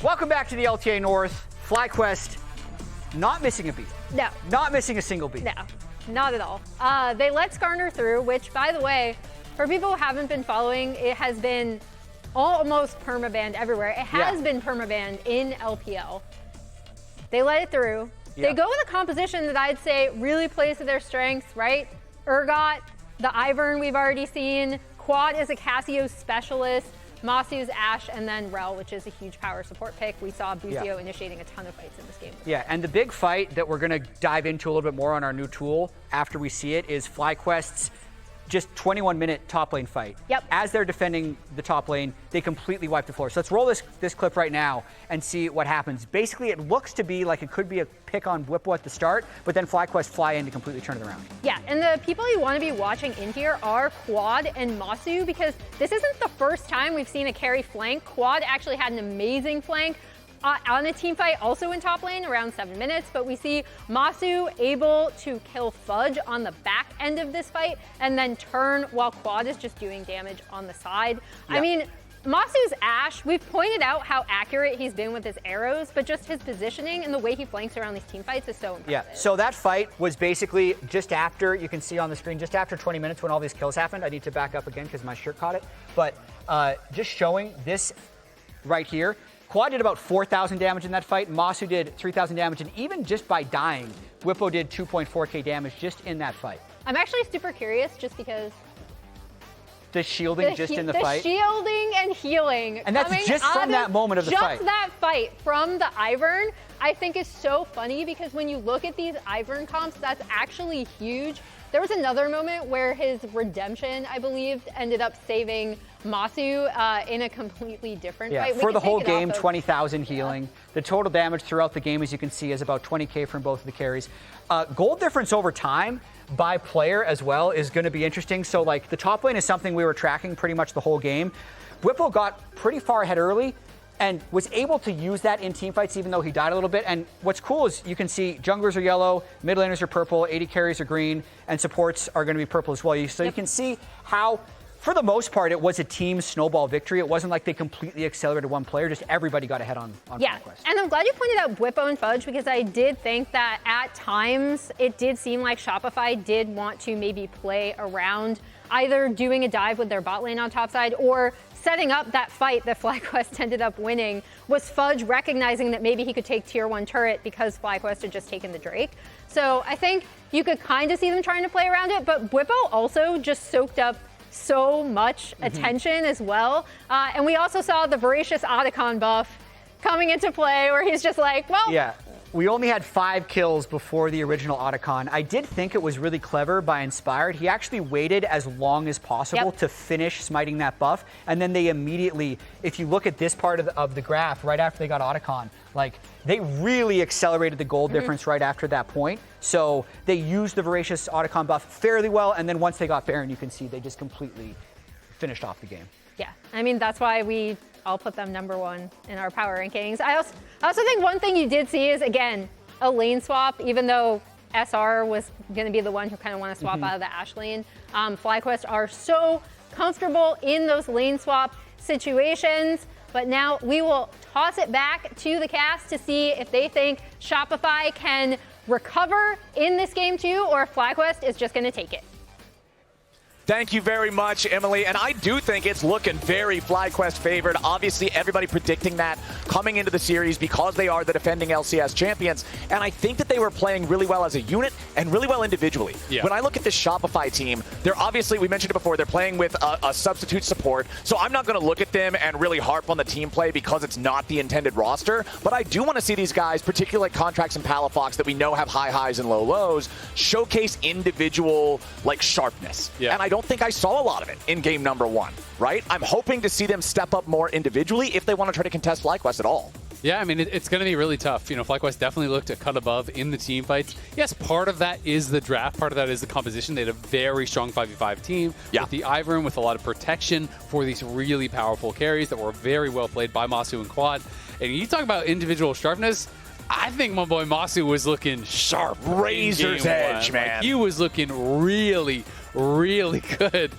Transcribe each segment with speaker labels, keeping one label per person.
Speaker 1: Welcome back to the LTA North. FlyQuest not missing a beat.
Speaker 2: No.
Speaker 1: Not missing a single beat.
Speaker 2: No, not at all. They let Skarner through, which, by the way, for people who haven't been following, it has been almost permabanned everywhere. It has been permabanned in LPL. They let it through. They go with a composition that I'd say really plays to their strengths, right? Urgot, the Ivern we've already seen, Quad is a Cassio specialist, Massu's Ashe, and then Rel, which is a huge power support pick. We saw Busio initiating a ton of fights in this game.
Speaker 1: Yeah, and the big fight that we're going to dive into a little bit more on our new tool after we see it is FlyQuest's just 21-minute top lane fight.
Speaker 2: Yep.
Speaker 1: As they're defending the top lane, they completely wipe the floor. So let's roll this clip right now and see what happens. Basically, it looks to be like it could be a pick on Bwipo at the start, but then FlyQuest fly in to completely turn it around.
Speaker 2: Yeah, and the people you want to be watching in here are Quad and Massu, because this isn't the first time we've seen a carry flank. Quad actually had an amazing flank on a team fight also in top lane around 7 minutes, but we see Massu able to kill Fudge on the back end of this fight and then turn while Quad is just doing damage on the side. I mean, Massu's Ashe, we've pointed out how accurate he's been with his arrows, but just his positioning and the way he flanks around these team fights is so impressive.
Speaker 1: Yeah, so that fight was basically just after, you can see on the screen, just after 20 minutes when all these kills happened. I need to back up again because my shirt caught it. But just showing this right here, Quad did about 4,000 damage in that fight. Massu did 3,000 damage, and even just by dying, Bwipo did 2.4k damage just in that fight.
Speaker 2: I'm actually super curious just because
Speaker 1: the shielding in the fight.
Speaker 2: The shielding and healing.
Speaker 1: And that's just from that moment of the fight.
Speaker 2: Just that fight from the Ivern, I think is so funny because when you look at these Ivern comps, that's actually huge. There was another moment where his redemption, I believe, ended up saving Massu in a completely different fight.
Speaker 1: For the whole game, 20,000 healing. The total damage throughout the game, as you can see, is about 20k from both of the carries. Gold difference over time by player as well is going to be interesting. So, like, the top lane is something we were tracking pretty much the whole game. Bwipo got pretty far ahead early and was able to use that in team fights even though he died a little bit. And what's cool is you can see junglers are yellow, mid laners are purple, 80 carries are green, and supports are going to be purple as well. So you can see how, for the most part, it was a team snowball victory. It wasn't like they completely accelerated one player, just everybody got ahead on FlyQuest.
Speaker 2: And I'm glad you pointed out Bwipo and Fudge because I did think that at times it did seem like Shopify did want to maybe play around either doing a dive with their bot lane on top side or setting up that fight that FlyQuest ended up winning. Was Fudge recognizing that maybe he could take tier 1 turret because FlyQuest had just taken the Drake. So I think you could kind of see them trying to play around it, but Bwipo also just soaked up so much attention as well. And we also saw the Voracious Otacon buff coming into play where he's just like, well...
Speaker 1: Yeah, we only had 5 kills before the original Otacon. I did think it was really clever by Inspired. He actually waited as long as possible to finish smiting that buff. And then they immediately, if you look at this part of the graph, right after they got Otacon, like, they really accelerated the gold difference right after that point. So they used the Voracious Otacon buff fairly well, and then once they got Baron, you can see they just completely finished off the game.
Speaker 2: Yeah, I mean, that's why I'll put them #1 in our power rankings. I also think one thing you did see is, again, a lane swap, even though SR was going to be the one who kind of want to swap out of the Ashe lane. FlyQuest are so comfortable in those lane swap situations. But now we will toss it back to the cast to see if they think Shopify can recover in this game too, or if FlyQuest is just going to take it.
Speaker 3: Thank you very much, Emily. And I do think it's looking very FlyQuest favored. Obviously, everybody predicting that coming into the series because they are the defending LCS champions. And I think that they were playing really well as a unit and really well individually. Yeah. When I look at this Shopify team, they're obviously, we mentioned it before, they're playing with a substitute support. So I'm not going to look at them and really harp on the team play because it's not the intended roster. But I do want to see these guys, particularly like Contractz and Palafox that we know have high highs and low lows, showcase individual like sharpness. Yeah. And I don't think I saw a lot of it in game #1, right? I'm hoping to see them step up more individually if they want to try to contest FlyQuest at all.
Speaker 4: Yeah, I mean, it's going to be really tough. You know, FlyQuest definitely looked a cut above in the team fights. Yes, part of that is the draft. Part of that is the composition. They had a very strong 5v5 team with the Ivern, with a lot of protection for these really powerful carries that were very well played by Massu and Quad. And you talk about individual sharpness, I think my boy Massu was looking sharp.
Speaker 3: Razor's edge, man.
Speaker 4: Like, he was looking really, really good.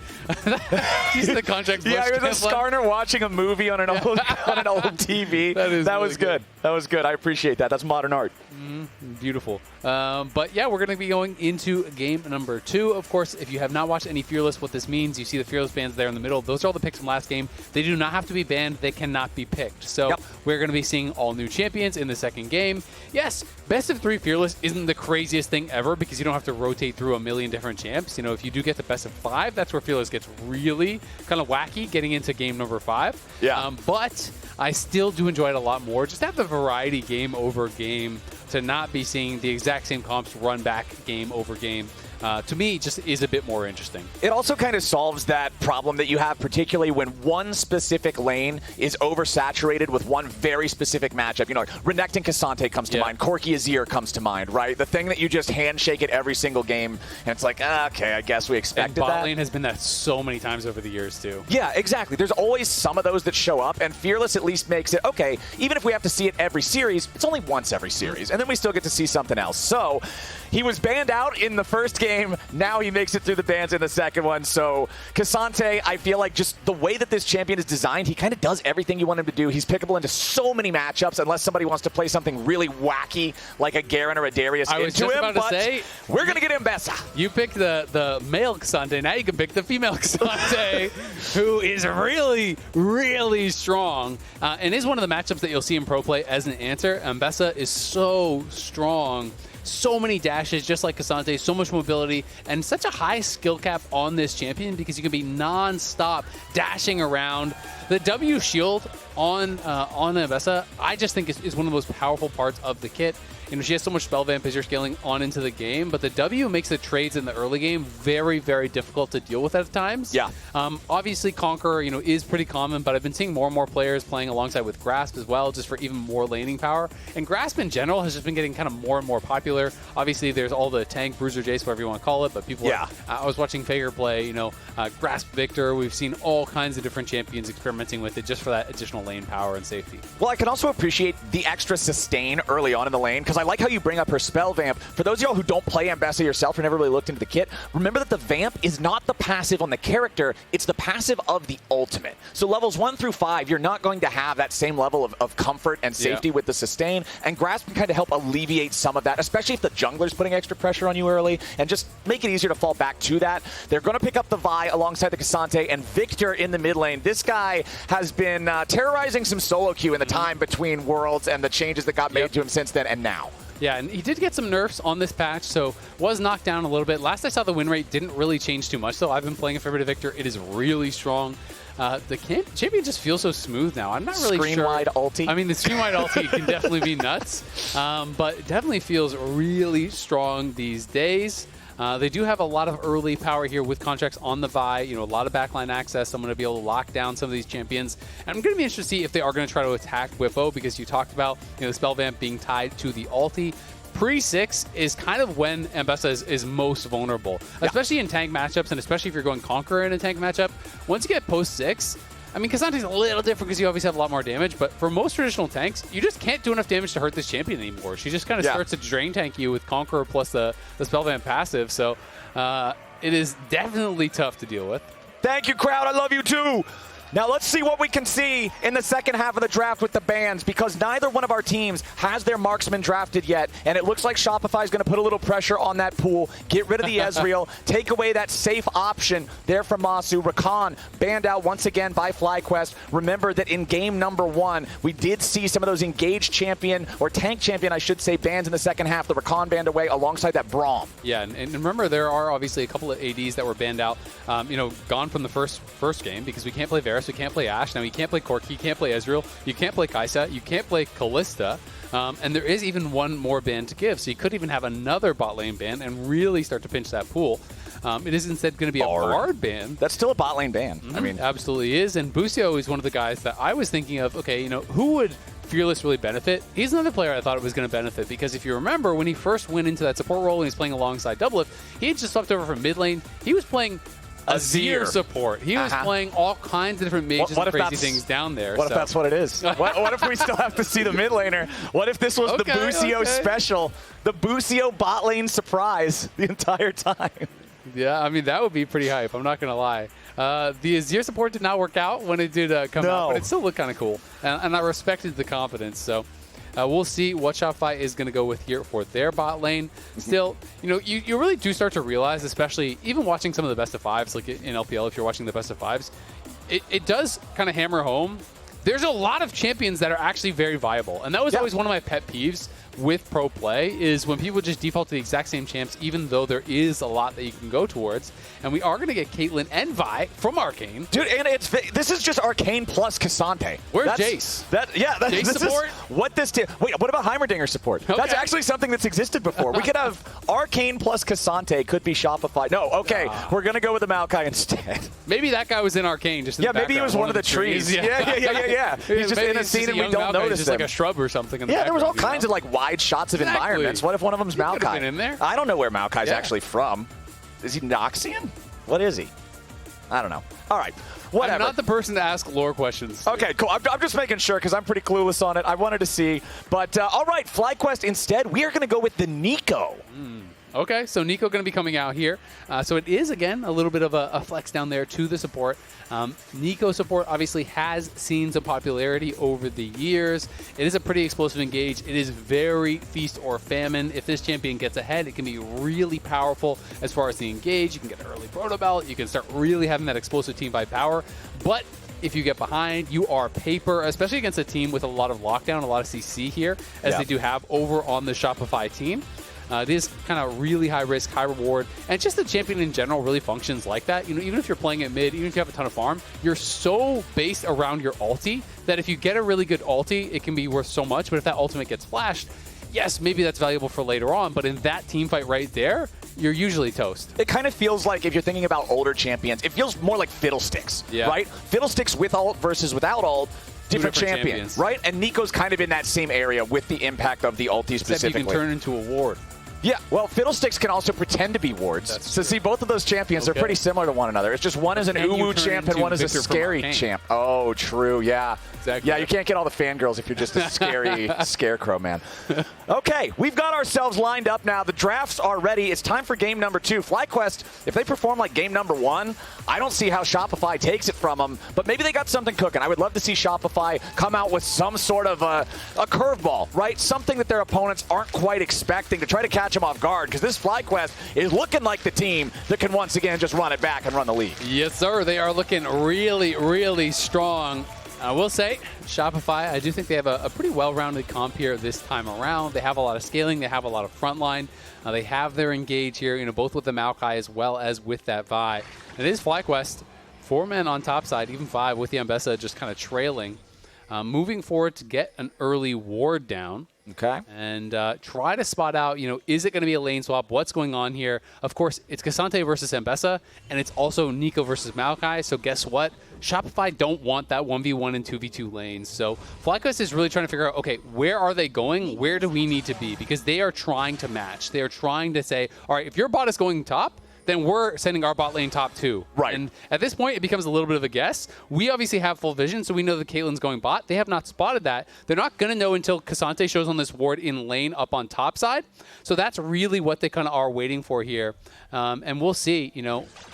Speaker 4: He's the Contractz.
Speaker 3: Yeah, it was a Skarner watching a movie on an old TV. That was really good. That was good. I appreciate that. That's modern art.
Speaker 4: Beautiful. But yeah, we're going to be going into game number 2. Of course, if you have not watched any Fearless, what this means, you see the Fearless bands there in the middle. Those are all the picks from last game. They do not have to be banned. They cannot be picked. So we're going to be seeing all new champions in the second game. Yes, best of 3 Fearless isn't the craziest thing ever because you don't have to rotate through a million different champs. You know, if you do get the best of 5, that's where Fearless gets really kind of wacky getting into game number 5.
Speaker 3: Yeah.
Speaker 4: But I still do enjoy it a lot more. Just have the variety game over game to not be seeing the exact same comps run back game over game. To me, just is a bit more interesting.
Speaker 3: It also kind of solves that problem that you have, particularly when one specific lane is oversaturated with one very specific matchup. You know, Renekton K'Sante comes to mind. Corki Azir comes to mind, right? The thing that you just handshake at every single game, and it's like, okay, I guess we expected that.
Speaker 4: Bot lane has been that so many times over the years, too.
Speaker 3: Yeah, exactly. There's always some of those that show up, and Fearless at least makes it, okay, even if we have to see it every series, it's only once every series, and then we still get to see something else. So he was banned out in the first game. Now he makes it through the bans in the second one. So K'Sante, I feel like just the way that this champion is designed, he kind of does everything you want him to do. He's pickable into so many matchups unless somebody wants to play something really wacky like a Garen or a Darius
Speaker 4: I was
Speaker 3: into
Speaker 4: just
Speaker 3: him.
Speaker 4: about to
Speaker 3: But
Speaker 4: say,
Speaker 3: we're going to get Ambessa.
Speaker 4: You picked the male K'Sante. Now you can pick the female K'Sante, who is really, really strong and is one of the matchups that you'll see in pro play as an answer. Ambessa is so strong. So many dashes, just like K'Sante, so much mobility, and such a high skill cap on this champion because you can be non-stop dashing around. The W shield on Ambessa, I just think is one of the most powerful parts of the kit. You know, she has so much spell vamp as you're scaling on into the game, but the W makes the trades in the early game very, very difficult to deal with at times.
Speaker 3: Yeah.
Speaker 4: Obviously, Conqueror, you know, is pretty common, but I've been seeing more and more players playing alongside with Grasp as well, just for even more laning power. And Grasp in general has just been getting kind of more and more popular. Obviously, there's all the tank, bruiser, Jace, whatever you want to call it, but people I was watching Fager play, you know, Grasp Viktor. We've seen all kinds of different champions experimenting with it just for that additional lane power and safety.
Speaker 3: Well, I can also appreciate the extra sustain early on in the lane, because I like how you bring up her spell vamp. For those of y'all who don't play Ambessa yourself or never really looked into the kit, remember that the vamp is not the passive on the character, it's the passive of the ultimate. So levels 1 through 5, you're not going to have that same level of comfort and safety with the sustain, and Grasp can kind of help alleviate some of that, especially if the jungler's putting extra pressure on you early, and just make it easier to fall back to that. They're going to pick up the Vi alongside the K'Sante, and Viktor in the mid lane. This guy has been terrorizing some solo queue in the time between Worlds and the changes that got made to him since then and now.
Speaker 4: Yeah, and he did get some nerfs on this patch, so was knocked down a little bit. Last I saw, the win rate didn't really change too much, though. I've been playing a fair bit of Viktor. It is really strong. The champion just feels so smooth now. I'm not really sure.
Speaker 3: Screen-wide ulti.
Speaker 4: I mean, the screen-wide ulti can definitely be nuts, but it definitely feels really strong these days. They do have a lot of early power here with Contractz on the Vi, you know, a lot of backline access. I'm going to be able to lock down some of these champions. And I'm going to be interested to see if they are going to try to attack Bwipo, because you talked about, you know, the spell vamp being tied to the ulti. Pre-6 is kind of when Ambessa is most vulnerable, especially in tank matchups, and especially if you're going Conqueror in a tank matchup. Once you get post-6, I mean, K'Sante's a little different because you obviously have a lot more damage, but for most traditional tanks, you just can't do enough damage to hurt this champion anymore. She just kind of starts to drain tank you with Conqueror plus the spell vamp passive, so it is definitely tough to deal with.
Speaker 3: Thank you, crowd. I love you too. Now let's see what we can see in the second half of the draft with the bans, because neither one of our teams has their marksman drafted yet, and it looks like Shopify is going to put a little pressure on that pool, get rid of the Ezreal, take away that safe option there from Massu. Rakan banned out once again by FLYQuest. Remember that in game number 1, we did see some of those engaged champion, or tank champion, I should say, bans in the second half. The Rakan banned away alongside that Braum.
Speaker 4: Yeah, and remember, there are obviously a couple of ADs that were banned out, you know, gone from the first game, because we can't play Varus, we can't play Ashe, now you can't play Corki, you can't play Ezreal, you can't play Kai'Sa, you can't play Kalista, and there is even one more ban to give, so you could even have another bot lane ban and really start to pinch that pool. It is instead going to be a Bard ban.
Speaker 3: That's still a bot lane ban.
Speaker 4: I mean, absolutely is, and Busio is one of the guys that I was thinking of, okay, you know, who would Fearless really benefit? He's another player I thought it was going to benefit, because if you remember, when he first went into that support role and he's playing alongside Doublelift, he had just swept over from mid lane. He was playing Azir support. He was playing all kinds of different mages and crazy things down there.
Speaker 3: What if that's what it is? what if we still have to see the mid laner? What if this was the Busio special? The Busio bot lane surprise the entire time?
Speaker 4: Yeah, I mean, that would be pretty hype. I'm not going to lie. The Azir support did not work out when it did come out, but it still looked kind of cool. And I respected the confidence. So we'll see what Shopify is going to go with here for their bot lane. Still, you really do start to realize, especially even watching some of the best of fives, like in LPL, if you're watching the best of fives, it does kind of hammer home. There's a lot of champions that are actually very viable. And that was always one of my pet peeves with pro play, is when people just default to the exact same champs, even though there is a lot that you can go towards. And we are going to get Caitlyn and Vi from Arcane.
Speaker 3: Dude, and this is just Arcane plus Cassante.
Speaker 4: Where's Jace?
Speaker 3: Jace
Speaker 4: support?
Speaker 3: What this Wait, what about Heimerdinger support?
Speaker 4: Okay.
Speaker 3: That's actually something that's existed before. We could have Arcane plus Cassante could be Shopify. No, okay, we're going to go with the Maokai instead.
Speaker 4: Maybe that guy was in Arcane just in the
Speaker 3: maybe he was one of the trees. Yeah. He's just in a scene and we don't notice
Speaker 4: just
Speaker 3: him.
Speaker 4: like a shrub or something in the
Speaker 3: there was all kinds of like wide shots of environments. What if one of them's Maokai?
Speaker 4: Could have been in there.
Speaker 3: I don't know where Maokai's actually from. Is he Noxian? What is he? I don't know. All right. Whatever.
Speaker 4: I'm not the person to ask lore questions.
Speaker 3: Okay, cool. I'm just making sure because I'm pretty clueless on it. I wanted to see. But all right, FlyQuest, instead, we are going to go with the Neeko.
Speaker 4: Okay, so Neeko going to be coming out here. So it is, again, a little bit of a flex down there to the support. Neeko support obviously has seen some popularity over the years. It is a pretty explosive engage. It is very feast or famine. If this champion gets ahead, it can be really powerful as far as the engage. You can get an early proto belt. You can start really having that explosive team fight power. But if you get behind, you are paper, especially against a team with a lot of lockdown, a lot of CC here, as they do have over on the Shopify team. This kind of really high risk, high reward, and just the champion in general really functions like that. Even if you're playing at mid, even if you have a ton of farm, you're so based around your ulti that if you get a really good ulti, it can be worth so much. But if that ultimate gets flashed, yes, maybe that's valuable for later on. But in that team fight right there, you're usually toast.
Speaker 3: It kind of feels like, if you're thinking about older champions, it feels more like Fiddlesticks, right? Fiddlesticks with ult versus without ult. Different champions, right? And Neeko's kind of in that same area with the impact of the ulti specifically.
Speaker 4: You can turn into a ward.
Speaker 3: Yeah, well, Fiddlesticks can also pretend to be wards. So see, both of those champions, they're pretty similar to one another. It's just one is an uwu champ and one is a scary champ. Oh, true, yeah.
Speaker 4: Exactly.
Speaker 3: Yeah, you can't get all the fangirls if you're just a scary scarecrow, man. Okay, we've got ourselves lined up now. The drafts are ready. It's time for game number 2. FlyQuest, if they perform like game number 1, I don't see how Shopify takes it from them, but maybe they got something cooking. I would love to see Shopify come out with some sort of a curveball, right? Something that their opponents aren't quite expecting to try to catch them off guard, because this FlyQuest is looking like the team that can once again just run it back and run the league.
Speaker 4: Yes, sir. They are looking really, really strong. I will say, Shopify, I do think they have a pretty well-rounded comp here this time around. They have a lot of scaling. They have a lot of frontline. They have their engage here, both with the Maokai as well as with that Vi. And it is FlyQuest, 4 men on top side, even 5 with the Ambessa just kind of trailing. Moving forward to get an early ward down.
Speaker 3: Okay.
Speaker 4: And try to spot out, is it going to be a lane swap? What's going on here? Of course, it's Cassante versus Ambessa, and it's also Neeko versus Maokai. So guess what? Shopify don't want that 1v1 and 2v2 lanes. So FlyQuest is really trying to figure out, okay, where are they going? Where do we need to be? Because they are trying to match. They are trying to say, all right, if your bot is going top, then we're sending our bot lane top 2.
Speaker 3: Right.
Speaker 4: And at this point, it becomes a little bit of a guess. We obviously have full vision, so we know that Caitlyn's going bot. They have not spotted that. They're not going to know until Cassante shows on this ward in lane up on top side. So that's really what they kind of are waiting for here. And we'll see,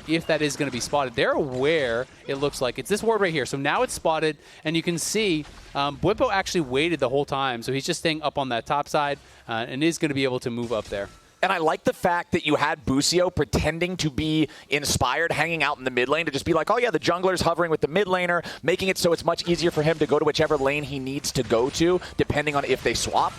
Speaker 4: if that is going to be spotted. They're aware, it looks like. It's this ward right here. So now it's spotted, and you can see Bwipo actually waited the whole time. So he's just staying up on that top side and is going to be able to move up there.
Speaker 3: And I like the fact that you had Busio pretending to be inspired, hanging out in the mid lane to just be like, oh yeah, the jungler's hovering with the mid laner, making it so it's much easier for him to go to whichever lane he needs to go to, depending on if they swap.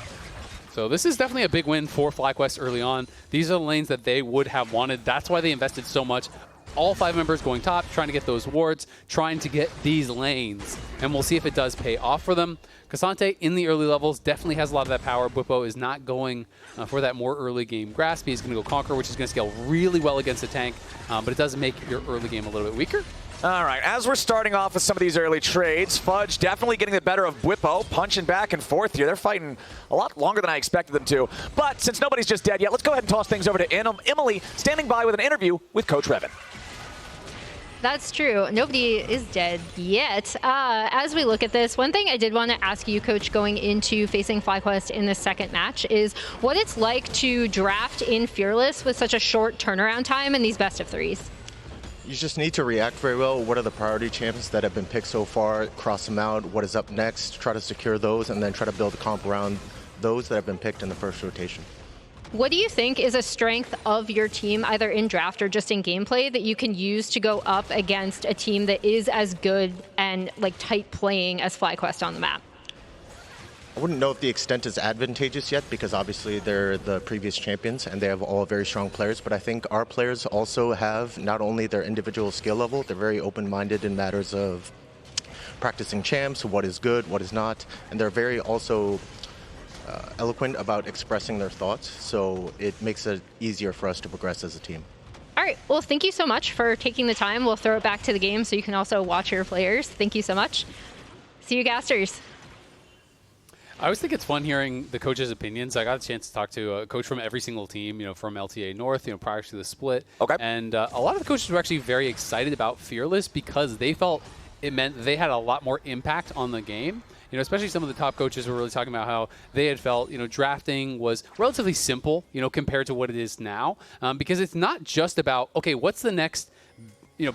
Speaker 4: So this is definitely a big win for FlyQuest early on. These are the lanes that they would have wanted. That's why they invested so much. All 5 members going top, trying to get those wards, trying to get these lanes. And we'll see if it does pay off for them. Cassante in the early levels definitely has a lot of that power. Bwipo is not going for that more early game grasp. He's going to go Conquer, which is going to scale really well against a tank, but it does make your early game a little bit weaker.
Speaker 3: All right, as we're starting off with some of these early trades, Fudge definitely getting the better of Bwipo, punching back and forth here. They're fighting a lot longer than I expected them to. But since nobody's just dead yet, let's go ahead and toss things over to Emily, standing by with an interview with Coach Revan.
Speaker 2: That's true. Nobody is dead yet. As we look at this, one thing I did want to ask you, Coach, going into facing FlyQuest in the second match is what it's like to draft in Fearless with such a short turnaround time in these best of threes.
Speaker 5: You just need to react very well. What are the priority champions that have been picked so far? Cross them out. What is up next? Try to secure those and then try to build a comp around those that have been picked in the first rotation.
Speaker 2: What do you think is a strength of your team, either in draft or just in gameplay, that you can use to go up against a team that is as good and like tight playing as FlyQuest on the map?
Speaker 5: I wouldn't know if the extent is advantageous yet because obviously they're the previous champions and they have all very strong players, but I think our players also have not only their individual skill level, they're very open-minded in matters of practicing champs, what is good, what is not, and they're very also eloquent about expressing their thoughts, so it makes it easier for us to progress as a team.
Speaker 2: All right, well, thank you so much for taking the time. We'll throw it back to the game so you can also watch your players. Thank you so much. See you, Gasters.
Speaker 4: I always think it's fun hearing the coaches' opinions. I got a chance to talk to a coach from every single team, from LTA North, prior to the split.
Speaker 3: Okay.
Speaker 4: And a lot of the coaches were actually very excited about Fearless because they felt it meant they had a lot more impact on the game. Especially some of the top coaches were really talking about how they had felt, drafting was relatively simple, compared to what it is now. Because it's not just about, okay, what's the next,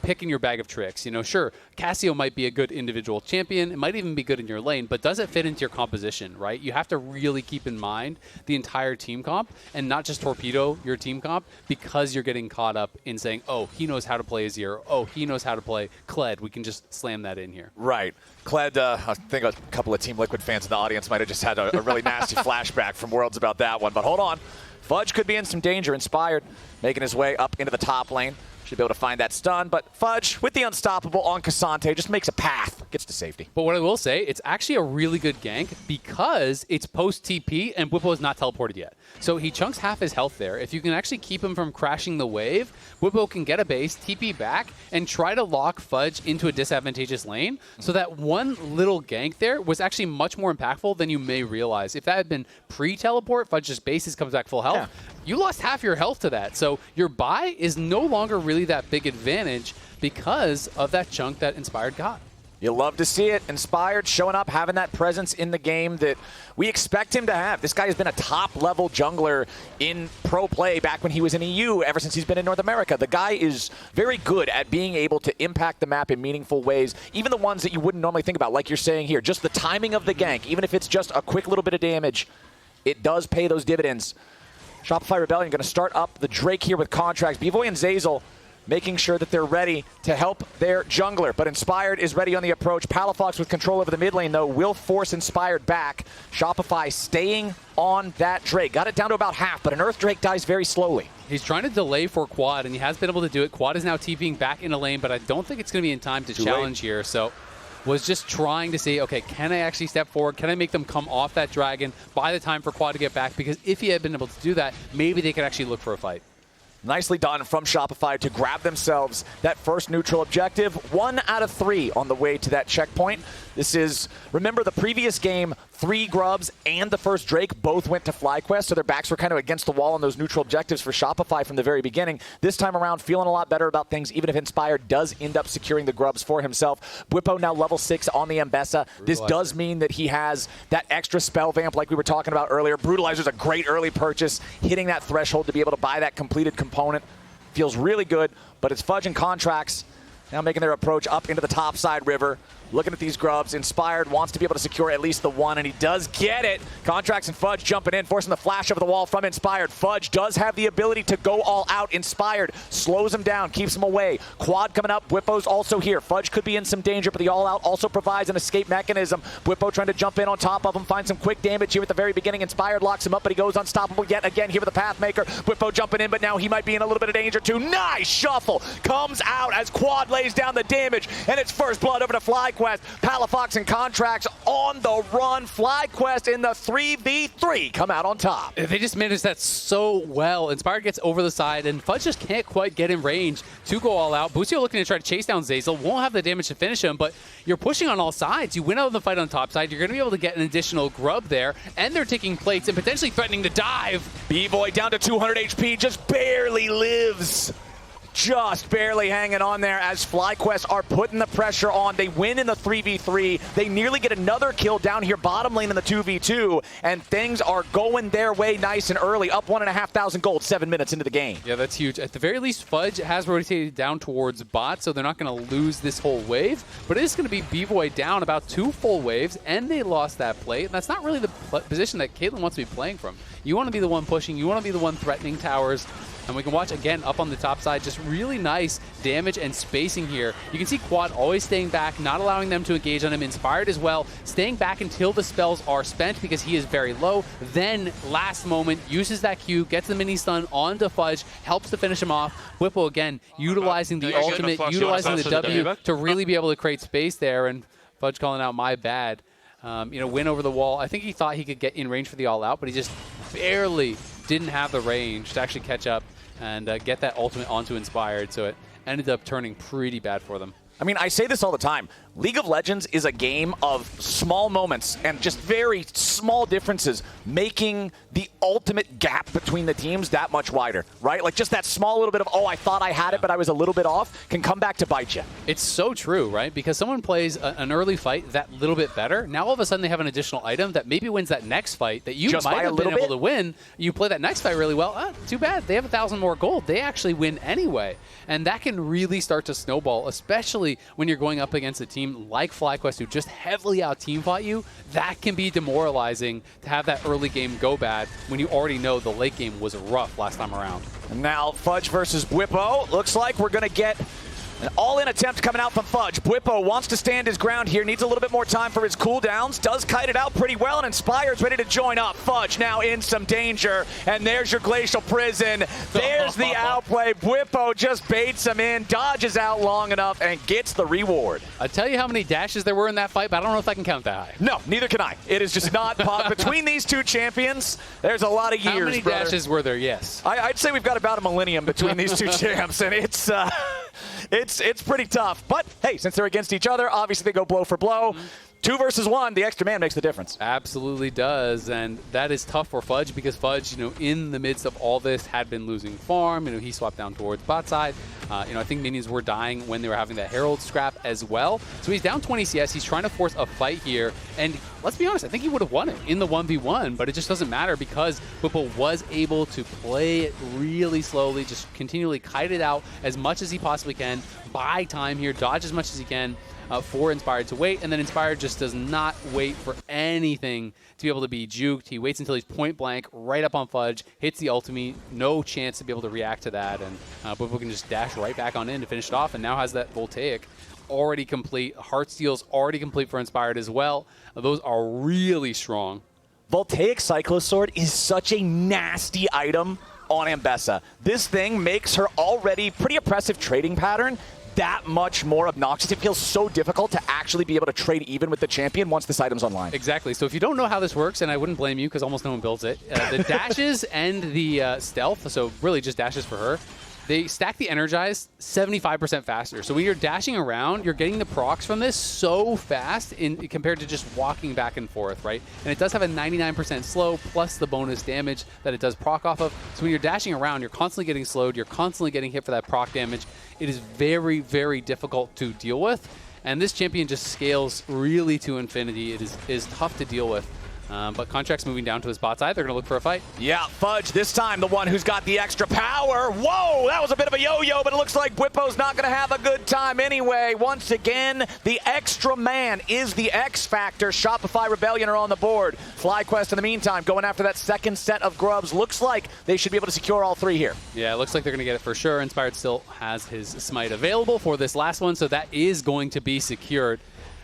Speaker 4: pick in your bag of tricks. Sure, Cassio might be a good individual champion. It might even be good in your lane, but does it fit into your composition, right? You have to really keep in mind the entire team comp and not just torpedo your team comp because you're getting caught up in saying, oh, he knows how to play Azir. Oh, he knows how to play Kled. We can just slam that in here.
Speaker 3: Right. Kled, I think a couple of Team Liquid fans in the audience might have just had a really nasty flashback from Worlds about that one. But hold on. Fudge could be in some danger. Inspired, making his way up into the top lane. Should be able to find that stun, but Fudge, with the Unstoppable on Cassante, just makes a path, gets to safety.
Speaker 4: But what I will say, it's actually a really good gank because it's post-TP and Bwipo is not teleported yet. So he chunks half his health there. If you can actually keep him from crashing the wave, Bwipo can get a base, TP back, and try to lock Fudge into a disadvantageous lane. So that one little gank there was actually much more impactful than you may realize. If that had been pre-teleport, Fudge's bases comes back full health. Yeah. You lost half your health to that. So your buy is no longer really that big advantage because of that chunk that Inspired got.
Speaker 3: You love to see it. Inspired showing up, having that presence in the game that we expect him to have. This guy has been a top-level jungler in pro play back when he was in EU, ever since he's been in North America. The guy is very good at being able to impact the map in meaningful ways, even the ones that you wouldn't normally think about, like you're saying here. Just the timing of the gank, even if it's just a quick little bit of damage, it does pay those dividends. Shopify Rebellion going to start up the Drake here with Contractz. Bvoy and Zeyzal making sure that they're ready to help their jungler. But Inspired is ready on the approach. Palafox with control over the mid lane, though, will force Inspired back. Shopify staying on that Drake. Got it down to about half, but an Earth Drake dies very slowly.
Speaker 4: He's trying to delay for Quad, and he has been able to do it. Quad is now TPing back into lane, but I don't think it's going to be in time to challenge here. So was just trying to see, okay, can I actually step forward? Can I make them come off that dragon by the time for Quad to get back? Because if he had been able to do that, maybe they could actually look for a fight.
Speaker 3: Nicely done from Shopify to grab themselves that first neutral objective. 1 out of 3 on the way to that checkpoint. This is, remember the previous game, 3 Grubs and the first Drake both went to FlyQuest, so their backs were kind of against the wall on those neutral objectives for Shopify from the very beginning. This time around, feeling a lot better about things, even if Inspired does end up securing the Grubs for himself. Bwipo now level 6 on the Ambessa. This does mean that he has that extra spell vamp like we were talking about earlier. Brutalizer's a great early purchase, hitting that threshold to be able to buy that completed component. Feels really good, but it's Fudge and Contractz now making their approach up into the top side river. Looking at these Grubs, Inspired wants to be able to secure at least the one, and he does get it. Contractz and Fudge jumping in, forcing the flash over the wall from Inspired. Fudge does have the ability to go all out. Inspired slows him down, keeps him away. Quad coming up, Bwipo's also here. Fudge could be in some danger, but the all out also provides an escape mechanism. Bwipo trying to jump in on top of him, find some quick damage here at the very beginning. Inspired locks him up, but he goes unstoppable yet again here with the Pathmaker. Bwipo jumping in, but now he might be in a little bit of danger too. Nice shuffle comes out as Quad lays down the damage, and it's first blood over to FlyQuest. Palafox and Contractz on the run. FlyQuest in the 3v3 come out on top.
Speaker 4: They just managed that so well. Inspired gets over the side, and Fudge just can't quite get in range to go all out. Busio looking to try to chase down Zeyzal. Won't have the damage to finish him, but you're pushing on all sides. You win out of the fight on top side. You're going to be able to get an additional Grub there, and they're taking plates and potentially threatening to dive.
Speaker 3: Bvoy down to 200 HP, just barely lives. just barely hanging on there as FlyQuest are putting the pressure on. They win in the 3v3. They nearly get another kill down here bottom lane in the 2v2, and things are going their way nice and early. Up 1,500 gold, 7 minutes into the game.
Speaker 4: Yeah, that's huge. At the very least, Fudge has rotated down towards bot, so they're not going to lose this whole wave, but it is going to be Bvoy down about 2 full waves, and they lost that plate. And that's not really the position that Caitlyn wants to be playing from. You want to be the one pushing, you want to be the one threatening towers. And we can watch again up on the top side, just really nice damage and spacing here. You can see Quad always staying back, not allowing them to engage on him. Inspired as well, staying back until the spells are spent because he is very low. Then last moment, uses that Q, gets the mini stun onto Fudge, helps to finish him off. Bwipo again, utilizing the ultimate, utilizing the W to really be able to create space there. And Fudge calling out, my bad. Win over the wall. I think he thought he could get in range for the all-out, but he just barely didn't have the range to actually catch up and get that ultimate onto Inspired, so it ended up turning pretty bad for them.
Speaker 3: I mean, I say this all the time. League of Legends is a game of small moments and just very small differences making the ultimate gap between the teams that much wider, right? Like just that small little bit of, oh, I thought I had it, but I was a little bit off, can come back to bite you.
Speaker 4: It's so true, right? Because someone plays an early fight that little bit better. Now all of a sudden they have an additional item that maybe wins that next fight that you might have been able to win. You play that next fight really well. Too bad. They have 1,000 more gold. They actually win anyway. And that can really start to snowball, especially when you're going up against a team like FlyQuest who just heavily out-team fought you. That can be demoralizing to have that early game go bad when you already know the late game was rough last time around.
Speaker 3: And now Fudge versus Bwipo. Looks like we're going to get an all-in attempt coming out from Fudge. Bwipo wants to stand his ground here, needs a little bit more time for his cooldowns, does kite it out pretty well, and Inspired's ready to join up. Fudge now in some danger, and there's your Glacial Prison. There's the outplay. Bwipo just baits him in, dodges out long enough, and gets the reward.
Speaker 4: I'll tell you how many dashes there were in that fight, but I don't know if I can count that high.
Speaker 3: No, neither can I. It is just not between these two champions, there's a lot of years,
Speaker 4: How many dashes were there? Yes.
Speaker 3: I'd say we've got about a millennium between these two champs, and it's pretty tough. But, hey, since they're against each other, obviously they go blow for blow. 2 versus 1, the extra man makes the difference.
Speaker 4: Absolutely does, and that is tough for Fudge because Fudge, in the midst of all this, had been losing farm. He swapped down towards bot side. I think minions were dying when they were having that Herald scrap as well. So he's down 20 CS. He's trying to force a fight here, and let's be honest, I think he would have won it in the 1v1, but it just doesn't matter because Bwipo was able to play it really slowly, just continually kite it out as much as he possibly can, buy time here, dodge as much as he can. For Inspired to wait, and then Inspired just does not wait for anything to be able to be juked. He waits until he's point blank, right up on Fudge, hits the ultimate, no chance to be able to react to that, and Bwipo can just dash right back on in to finish it off, and now has that Voltaic already complete. Heartsteel's already complete for Inspired as well. Those are really strong.
Speaker 3: Voltaic Cyclosword is such a nasty item on Ambessa. This thing makes her already pretty oppressive trading pattern that much more obnoxious. It feels so difficult to actually be able to trade even with the champion once this item's online.
Speaker 4: Exactly. So if you don't know how this works, and I wouldn't blame you because almost no one builds it, the dashes and the stealth, so really just dashes for her, they stack the Energize 75% faster. So when you're dashing around, you're getting the procs from this so fast compared to just walking back and forth, right? And it does have a 99% slow plus the bonus damage that it does proc off of. So when you're dashing around, you're constantly getting slowed, you're constantly getting hit for that proc damage. It is very, very difficult to deal with. And this champion just scales really to infinity. It is tough to deal with. But Contractz moving down to his bot side. They're going to look for a fight.
Speaker 3: Yeah, Fudge this time the one who's got the extra power. Whoa, that was a bit of a yo-yo, but it looks like Bwipo's not going to have a good time anyway. Once again, the extra man is the X factor. Shopify Rebellion are on the board. FlyQuest in the meantime going after that second set of grubs. Looks like they should be able to secure all 3 here.
Speaker 4: Yeah, it looks like they're going to get it for sure. Inspired still has his smite available for this last one, so that is going to be secured.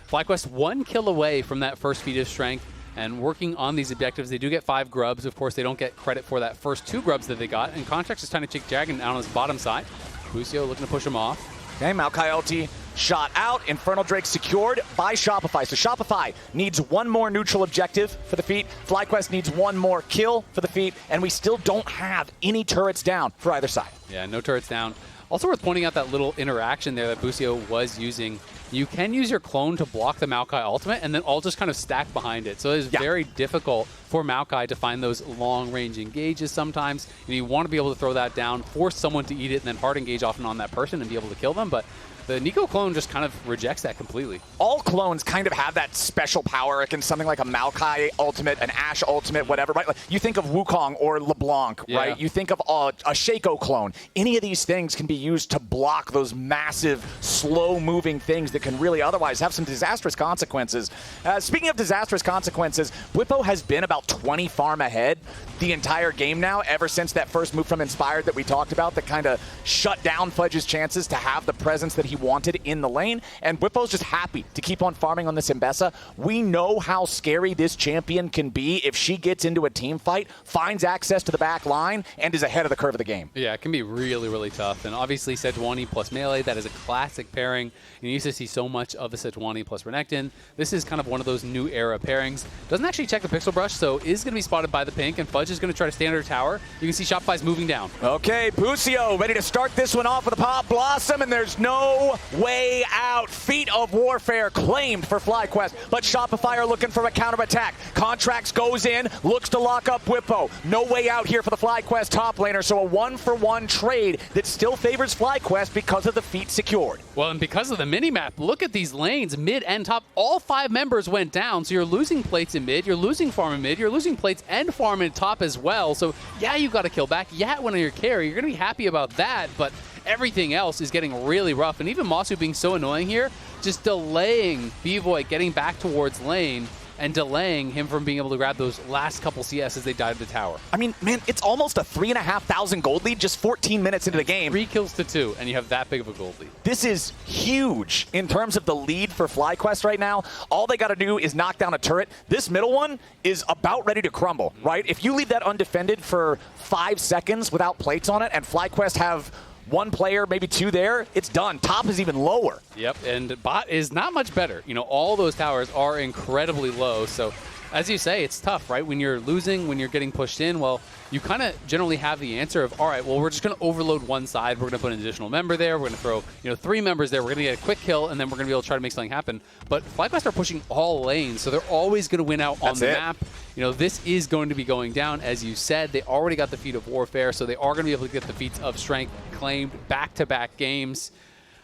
Speaker 4: FlyQuest 1 kill away from that first feat of strength. And working on these objectives, they do get 5 grubs. Of course, they don't get credit for that first 2 grubs that they got. And Contractz is trying to take Dragon out on his bottom side. Busio looking to push him off.
Speaker 3: Okay, Maokai LT shot out. Infernal Drake secured by Shopify. So Shopify needs 1 more neutral objective for the feat. FlyQuest needs 1 more kill for the feat. And we still don't have any turrets down for either side.
Speaker 4: Yeah, no turrets down. Also worth pointing out that little interaction there that Busio was using. You can use your clone to block the Maokai ultimate and then all just kind of stack behind it. So it is very difficult for Maokai to find those long-range engages sometimes. And you want to be able to throw that down, force someone to eat it, and then hard engage often on that person and be able to kill them. But the Neeko clone just kind of rejects that completely.
Speaker 3: All clones kind of have that special power against something like a Maokai ultimate, an Ashe ultimate, whatever, right? Like you think of Wukong or LeBlanc, right? You think of a Shaco clone. Any of these things can be used to block those massive, slow-moving things that can really otherwise have some disastrous consequences. Speaking of disastrous consequences, Bwipo has been about 20 farm ahead the entire game now, ever since that first move from Inspired that we talked about that kind of shut down Fudge's chances to have the presence that he wanted in the lane. And Bwipo's just happy to keep on farming on this Ambessa. We know how scary this champion can be if she gets into a team fight, finds access to the back line, and is ahead of the curve of the game.
Speaker 4: Yeah, it can be really, really tough. And obviously Sejuani plus melee, that is a classic pairing. You used to see so much of the Sejuani plus Renekton. This is kind of one of those new era pairings. Doesn't actually check the pixel brush, so is going to be spotted by the pink, and Fudge is going to try to stay under tower. You can see Shopify's moving down.
Speaker 3: Okay, Busio ready to start this one off with a Pop Blossom, and there's no way out. Feat of Warfare claimed for FlyQuest, but Shopify are looking for a counterattack. Contractz goes in, looks to lock up Bwipo. No way out here for the FlyQuest top laner, so a 1-for-1 trade that still favors FlyQuest because of the feat secured.
Speaker 4: Well, and because of the minimap, look at these lanes, mid and top. All 5 members went down, so you're losing plates in mid, you're losing farm in mid, you're losing plates and farm in top as well. So yeah, you got to kill back. Yeah, when you're carry, you're going to be happy about that, but everything else is getting really rough. And even Massu being so annoying here, just delaying Bvoy getting back towards lane and delaying him from being able to grab those last couple CS as they dive to the tower.
Speaker 3: I mean, man, it's almost a 3,500 gold lead just 14 minutes into the game.
Speaker 4: 3 kills to 2, and you have that big of a gold lead.
Speaker 3: This is huge in terms of the lead for FlyQuest right now. All they got to do is knock down a turret. This middle one is about ready to crumble, right? If you leave that undefended for 5 seconds without plates on it, and FlyQuest have 1 player, maybe 2 there, it's done. Top is even lower.
Speaker 4: Yep, and bot is not much better. You know, all those towers are incredibly low, so as you say, it's tough, right? When you're losing, when you're getting pushed in, well, you kind of generally have the answer of, all right, well, we're just going to overload one side. We're going to put an additional member there. We're going to throw, 3 members there. We're going to get a quick kill, and then we're going to be able to try to make something happen. But FlyQuest are pushing all lanes, so they're always going to win out on the map. This is going to be going down, as you said. They already got the feat of Warfare, so they are going to be able to get the feats of Strength claimed back-to-back games.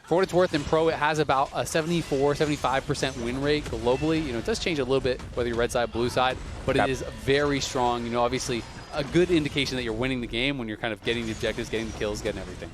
Speaker 4: For what it's worth, in Pro, it has about a 74-75% win rate globally. It does change a little bit whether you're red side, blue side, but it is very strong. Obviously, a good indication that you're winning the game when you're kind of getting the objectives, getting the kills, getting everything.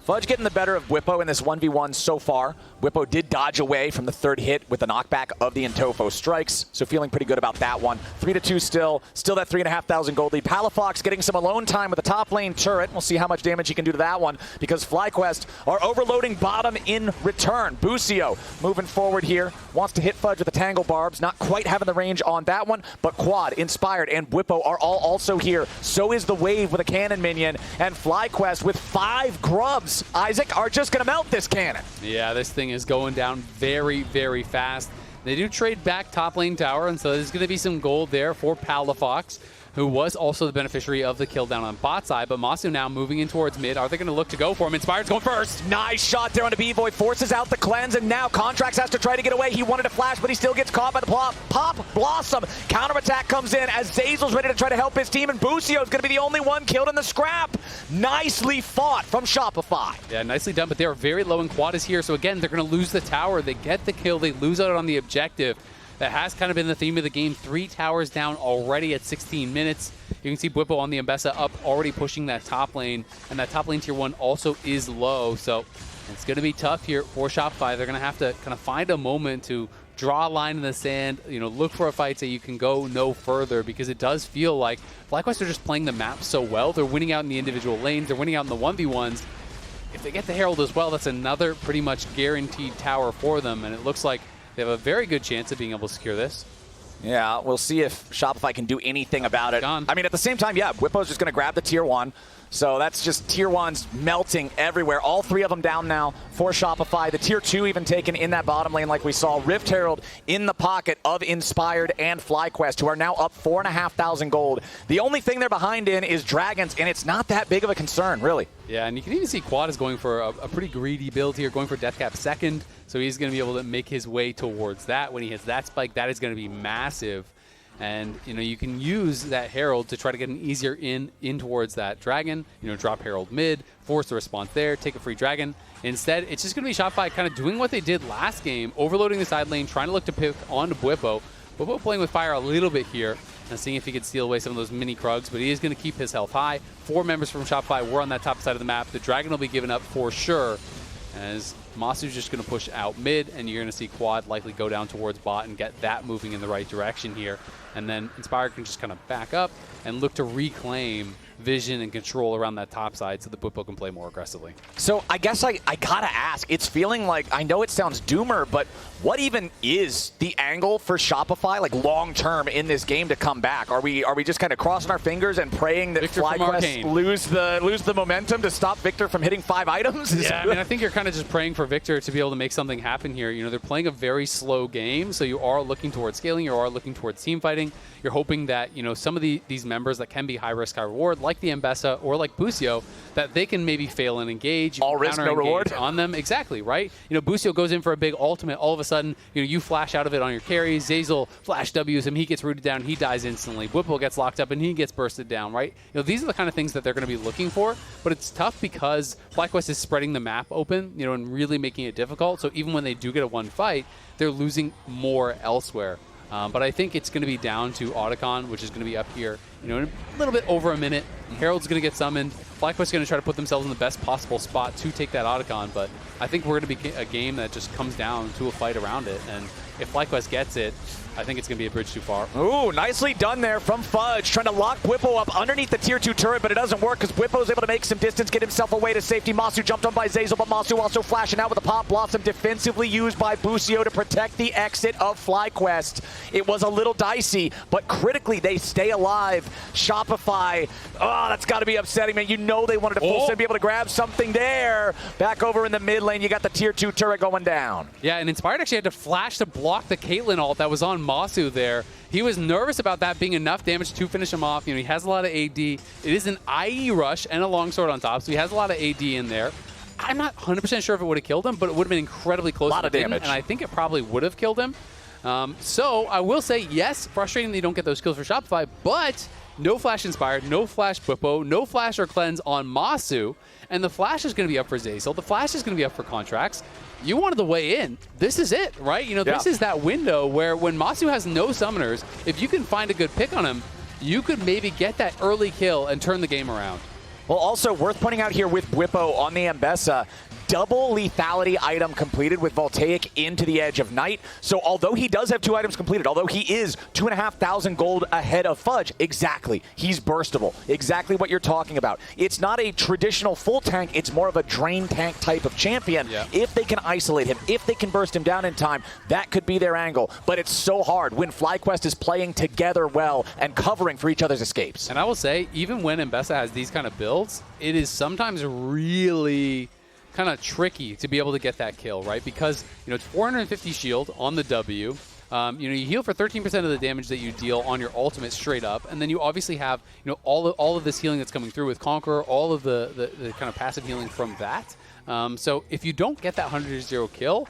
Speaker 3: Fudge getting the better of Bwipo in this 1v1 so far. Bwipo did dodge away from the 3rd hit with the knockback of the Intofo strikes, so feeling pretty good about that one. 3-2 still that 3,500 gold lead. Palafox getting some alone time with the top lane turret. We'll see how much damage he can do to that one because FlyQuest are overloading bottom in return. Busio moving forward here, wants to hit Fudge with the Tangle Barbs, not quite having the range on that one, but Quad, Inspired, and Bwipo are all also here. So is the Wave with a cannon minion, and FlyQuest with 5 grubs, Isaac, are just going to melt this cannon.
Speaker 4: Yeah, this thing is going down very, very fast. They do trade back top lane tower, and so there's going to be some gold there for Palafox, who was also the beneficiary of the kill down on bot side, but Massu now moving in towards mid. Are they going to look to go for him? Inspired's going first.
Speaker 3: Nice shot there on the Bvoy, forces out the cleanse, and now Contractz has to try to get away. He wanted to flash, but he still gets caught by the Pop Blossom. Counterattack comes in as Zeyzal's ready to try to help his team, and Busio's going to be the only one killed in the scrap. Nicely fought from Shopify.
Speaker 4: Yeah, nicely done, but they are very low, and Quad is here, so again, they're going to lose the tower. They get the kill, they lose out on the objective. That has kind of been the theme of the game. 3 towers down already at 16 minutes. You can see Bwipo on the Ambessa up, already pushing that top lane. And that top lane tier 1 also is low. So it's going to be tough here for Shopify. They're going to have to kind of find a moment to draw a line in the sand, look for a fight so you can go no further, because it does feel like FlyQuest are just playing the map so well. They're winning out in the individual lanes. They're winning out in the 1v1s. If they get the Herald as well, that's another pretty much guaranteed tower for them. And it looks like they have a very good chance of being able to secure this.
Speaker 3: Yeah, we'll see if Shopify can do anything about it.
Speaker 4: Gone.
Speaker 3: I mean, at the same time, yeah, Bwipo's just going to grab the tier 1. So that's just tier 1s melting everywhere. All 3 of them down now for Shopify. The tier 2 even taken in that bottom lane like we saw. Rift Herald in the pocket of Inspired and FlyQuest, who are now up 4,500 gold. The only thing they're behind in is Dragons, and it's not that big of a concern, really.
Speaker 4: Yeah, and you can even see Quad is going for a pretty greedy build here, going for Deathcap second. So he's going to be able to make his way towards that. When he hits that spike, that is going to be massive. And, you can use that Herald to try to get an easier in towards that Dragon. Drop Herald mid, force the response there, take a free Dragon. Instead, it's just going to be Shopify kind of doing what they did last game, overloading the side lane, trying to look to pick onto Bwipo. Bwipo playing with fire a little bit here and seeing if he could steal away some of those mini Krugs, but he is going to keep his health high. 4 members from Shopify were on that top side of the map. The Dragon will be given up for sure, as Massu's just going to push out mid, and you're going to see Quad likely go down towards bot and get that moving in the right direction here. And then Inspired can just kind of back up and look to reclaim vision and control around that top side so the Bwipo can play more aggressively.
Speaker 3: So I guess I gotta ask, it's feeling like, I know it sounds doomer, but what even is the angle for Shopify, like long-term in this game to come back? Are we just kind of crossing our fingers and praying that FlyQuest lose the momentum to stop Viktor from hitting 5 items?
Speaker 4: Yeah, I mean, I think you're kind of just praying for Viktor to be able to make something happen here. They're playing a very slow game, so you are looking towards scaling, you are looking towards team fighting. You're hoping that, some of these members that can be high risk, high reward, like the Ambessa or like Busio, that they can maybe fail and engage.
Speaker 3: All risk, no reward
Speaker 4: on them. Exactly, right? Busio goes in for a big ultimate. All of a sudden, you flash out of it on your carry. Zeyzal flash W's him. He gets rooted down. He dies instantly. Bwipo gets locked up and he gets bursted down, right? These are the kind of things that they're going to be looking for, but it's tough because FlyQuest is spreading the map open, and really making it difficult. So even when they do get a one fight, they're losing more elsewhere. But I think it's going to be down to Otacon, which is going to be up here, in a little bit over a minute. Herald's going to get summoned. FlyQuest's going to try to put themselves in the best possible spot to take that Otacon, but I think we're going to be a game that just comes down to a fight around it. And if FlyQuest gets it, I think it's going to be a bridge too far.
Speaker 3: Ooh, nicely done there from Fudge, trying to lock Bwipo up underneath the tier 2 turret, but it doesn't work because Bwipo's able to make some distance, get himself away to safety. Massu jumped on by Zeyzal, but Massu also flashing out with a pop blossom, defensively used by Busio to protect the exit of FlyQuest. It was a little dicey, but critically they stay alive. Shopify, that's got to be upsetting, man. They wanted to full send, be able to grab something there. Back over in the mid lane, you got the tier 2 turret going down.
Speaker 4: Yeah, and Inspired actually had to flash to block the Caitlyn ult that was on Massu there. He was nervous about that being enough damage to finish him off. He has a lot of AD. It is an IE rush and a longsword on top, so he has a lot of AD in there. I'm not 100% sure if it would have killed him, but it would have been incredibly close.
Speaker 3: A lot of damage.
Speaker 4: And I think it probably would have killed him. So I will say, yes, frustrating that you don't get those kills for Shopify, but no flash Inspired, no flash Bwipo, no flash or cleanse on Massu, and the flash is going to be up for Zeyzal. The flash is going to be up for Contractz. You wanted the way in. This is it, right? This is that window where when Massu has no summoners, if you can find a good pick on him, you could maybe get that early kill and turn the game around.
Speaker 3: Well, also worth pointing out here with Bwipo on the Ambessa, double lethality item completed with Voltaic into the Edge of Night. So although he does have 2 items completed, although he is 2,500 gold ahead of Fudge, exactly, he's burstable. Exactly what you're talking about. It's not a traditional full tank, it's more of a drain tank type of champion. Yeah. If they can isolate him, if they can burst him down in time, that could be their angle. But it's so hard when FlyQuest is playing together well and covering for each other's escapes.
Speaker 4: And I will say, even when Ambessa has these kind of builds, it is sometimes really kind of tricky to be able to get that kill, right? Because, it's 450 shield on the W. You heal for 13% of the damage that you deal on your ultimate straight up, and then you obviously have, all of this healing that's coming through with Conqueror, all of the kind of passive healing from that. So if you don't get that 100-0 kill,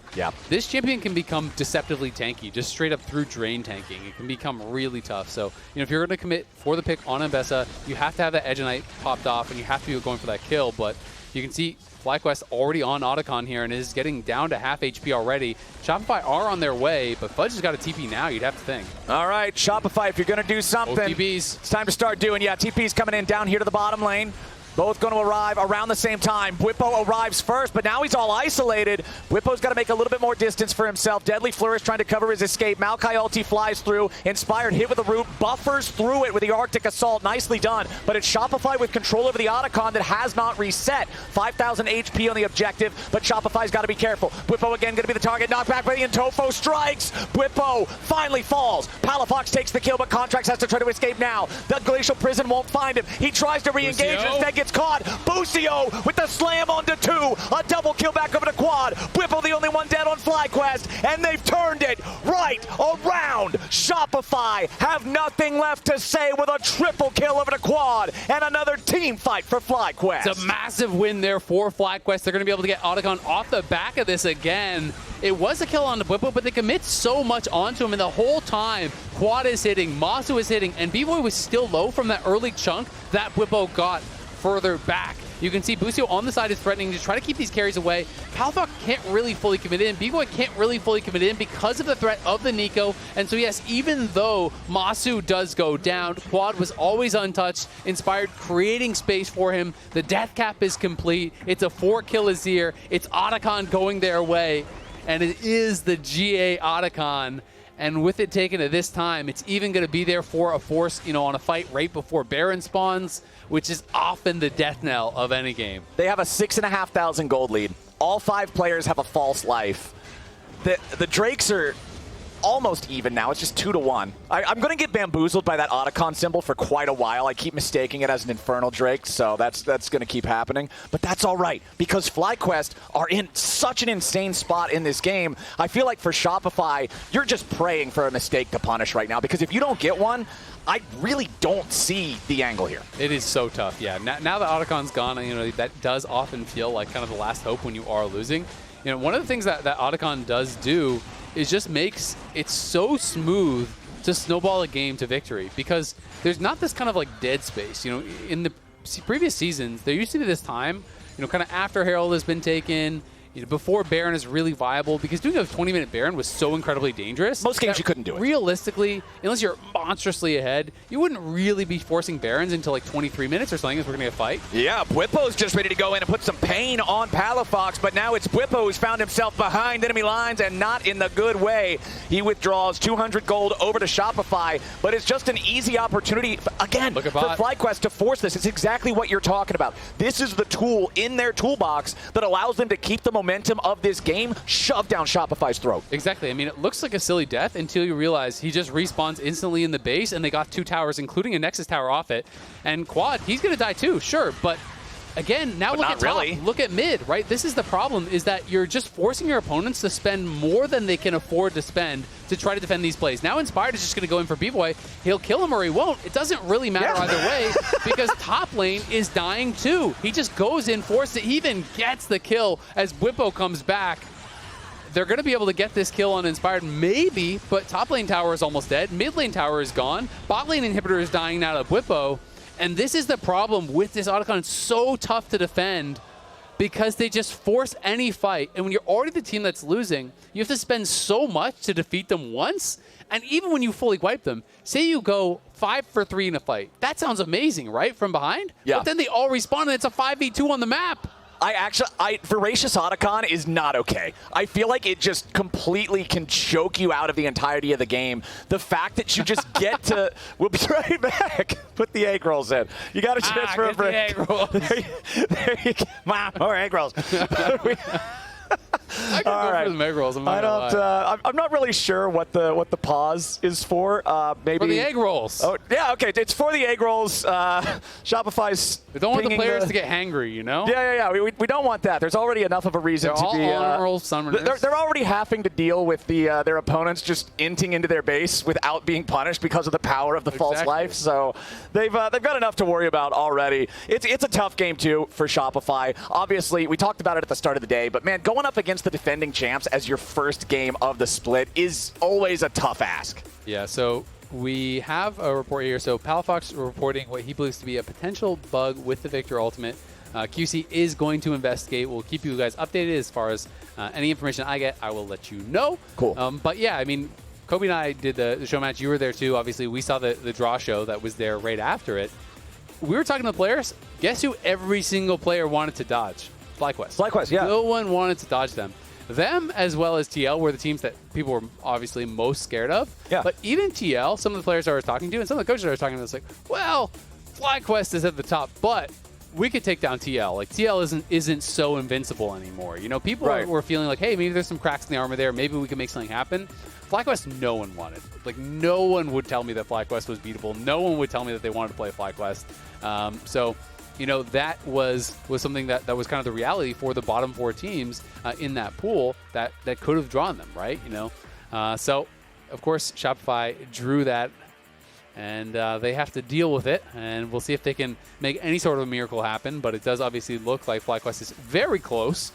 Speaker 4: this champion can become deceptively tanky, just straight up through drain tanking. It can become really tough. So, if you're going to commit for the pick on Ambessa, you have to have that Edge of Night popped off, and you have to be going for that kill. But you can see FlyQuest already on Otacon here and is getting down to half HP already. Shopify are on their way, but Fudge has got a TP now, you'd have to think.
Speaker 3: All right, Shopify, if you're going to do something,
Speaker 4: TPs.
Speaker 3: It's time to start doing. TP's coming in down here to the bottom lane. Both going to arrive around the same time. Bwipo arrives first, but now he's all isolated. Bwipo's got to make a little bit more distance for himself. Deadly Flourish trying to cover his escape. Maokai ulti flies through. Inspired hit with a root. Buffers through it with the Arctic Assault. Nicely done. But it's Shopify with control over the Otacon that has not reset. 5,000 HP on the objective, but Shopify's got to be careful. Bwipo again going to be the target. Knockback by the Intofo strikes. Bwipo finally falls. Palafox takes the kill, but Contractz has to try to escape now. The Glacial Prison won't find him. He tries to re-engage. Instead gets caught. Busio with the slam onto 2. A double kill back over to Quad. Bwipo the only one dead on FlyQuest, and they've turned it right around. Shopify have nothing left to say with a triple kill over to Quad, and another team fight for FlyQuest.
Speaker 4: It's a massive win there for FlyQuest. They're going to be able to get Otacon off the back of this again. It was a kill on the Bwipo, but they commit so much onto him, and the whole time, Quad is hitting, Massu is hitting, and Bvoy was still low from that early chunk that Bwipo got further back. You can see Busio on the side is threatening to try to keep these carries away. Palafox can't really fully commit in. Bvoy can't really fully commit in because of the threat of the Neeko. And so yes, even though Massu does go down, Quad was always untouched. Inspired creating space for him. The death cap is complete. It's a 4-kill Azir. It's Otacon going their way. And it is the GA Otacon. And with it taken at this time, it's even going to be there for a force, on a fight right before Baron spawns, which is often the death knell of any game.
Speaker 3: They have a 6,500 gold lead. All 5 players have a false life. The Drakes are almost even now. It's just 2-1. I'm going to get bamboozled by that Otacon symbol for quite a while. I keep mistaking it as an Infernal Drake, so that's going to keep happening. But that's all right, because FlyQuest are in such an insane spot in this game. I feel like for Shopify, you're just praying for a mistake to punish right now, because if you don't get one, I really don't see the angle here.
Speaker 4: It is so tough, yeah. Now that Otacon's gone, that does often feel like kind of the last hope when you are losing. One of the things that Otacon does do is just makes it so smooth to snowball a game to victory, because there's not this kind of dead space. In the previous seasons, there used to be this time, kind of after Herald has been taken, before Baron is really viable, because doing a 20-minute Baron was so incredibly dangerous.
Speaker 3: Most games you couldn't do it.
Speaker 4: Realistically, unless you're monstrously ahead, you wouldn't really be forcing Barons until 23 minutes or something if we're going to get a fight.
Speaker 3: Yeah, Bwipo's just ready to go in and put some pain on Palafox, but now it's Bwipo who's found himself behind enemy lines, and not in the good way. He withdraws 200 gold over to Shopify, but it's just an easy opportunity, again, for FlyQuest to force this. It's exactly what you're talking about. This is the tool in their toolbox that allows them to keep the momentum of this game shoved down Shopify's throat.
Speaker 4: Exactly. I mean, it looks like a silly death until you realize he just respawns instantly in the base, and they got 2 towers, including a Nexus tower off it. And Quad, he's going to die too, sure, but again, now look at top, look at mid, right? This is the problem, is that you're just forcing your opponents to spend more than they can afford to spend to try to defend these plays. Now Inspired is just going to go in for Bvoy. He'll kill him or he won't. It doesn't really matter either way, because top lane is dying too. He just goes in, forces it, he even gets the kill as Bwipo comes back. They're going to be able to get this kill on Inspired, maybe, but top lane tower is almost dead. Mid lane tower is gone. Bot lane inhibitor is dying now to Bwipo. And this is the problem with this Otacon. It's so tough to defend because they just force any fight. And when you're already the team that's losing, you have to spend so much to defeat them once. And even when you fully wipe them, say you go 5 for 3 in a fight. That sounds amazing, right? From behind?
Speaker 3: Yeah.
Speaker 4: But then they all respawn and it's a 5v2 on the map.
Speaker 3: Voracious Otacon is not okay. I feel like it just completely can choke you out of the entirety of the game. The fact that you just get to... We'll be right back. Put the egg rolls in. You got a chance for a break.
Speaker 4: Egg rolls.
Speaker 3: there you go. More egg rolls.
Speaker 4: I can go for the egg rolls. I'm
Speaker 3: not really sure what the pause is for. Maybe
Speaker 4: for the egg rolls.
Speaker 3: Oh yeah, okay. It's for the egg rolls. Shopify's.
Speaker 4: We don't want the players to get hangry,
Speaker 3: Yeah. We don't want that. There's already enough of a reason to be. They're already having to deal with their opponents just inting into their base without being punished because of the power of the false life. So they've got enough to worry about already. It's a tough game too for Shopify. Obviously, we talked about it at the start of the day, but man, going up against the defending champs as your first game of the split is always a tough ask.
Speaker 4: Yeah, so we have a report here. So Palafox reporting what he believes to be a potential bug with the Viktor ultimate. QC is going to investigate. We'll keep you guys updated as far as any information I get. I will let you know.
Speaker 3: Cool.
Speaker 4: But yeah, I mean, Kobe and I did the show match. You were there too. Obviously, we saw the draw show that was there right after it. We were talking to the players. Guess who every single player wanted to dodge? FlyQuest,
Speaker 3: yeah.
Speaker 4: No one wanted to dodge them. Them, as well as TL, were the teams that people were obviously most scared of.
Speaker 3: Yeah.
Speaker 4: But even TL, some of the players I was talking to, and some of the coaches I was talking to, it's like, well, FlyQuest is at the top, but we could take down TL. Like, TL isn't so invincible anymore. People were feeling like, hey, maybe there's some cracks in the armor there. Maybe we can make something happen. FlyQuest, no one wanted. Like, no one would tell me that FlyQuest was beatable. No one would tell me that they wanted to play FlyQuest. So that was something that was kind of the reality for the bottom 4 teams in that pool that could have drawn them, right? So, of course, Shopify drew that, and they have to deal with it, and we'll see if they can make any sort of a miracle happen, but it does obviously look like FlyQuest is very close,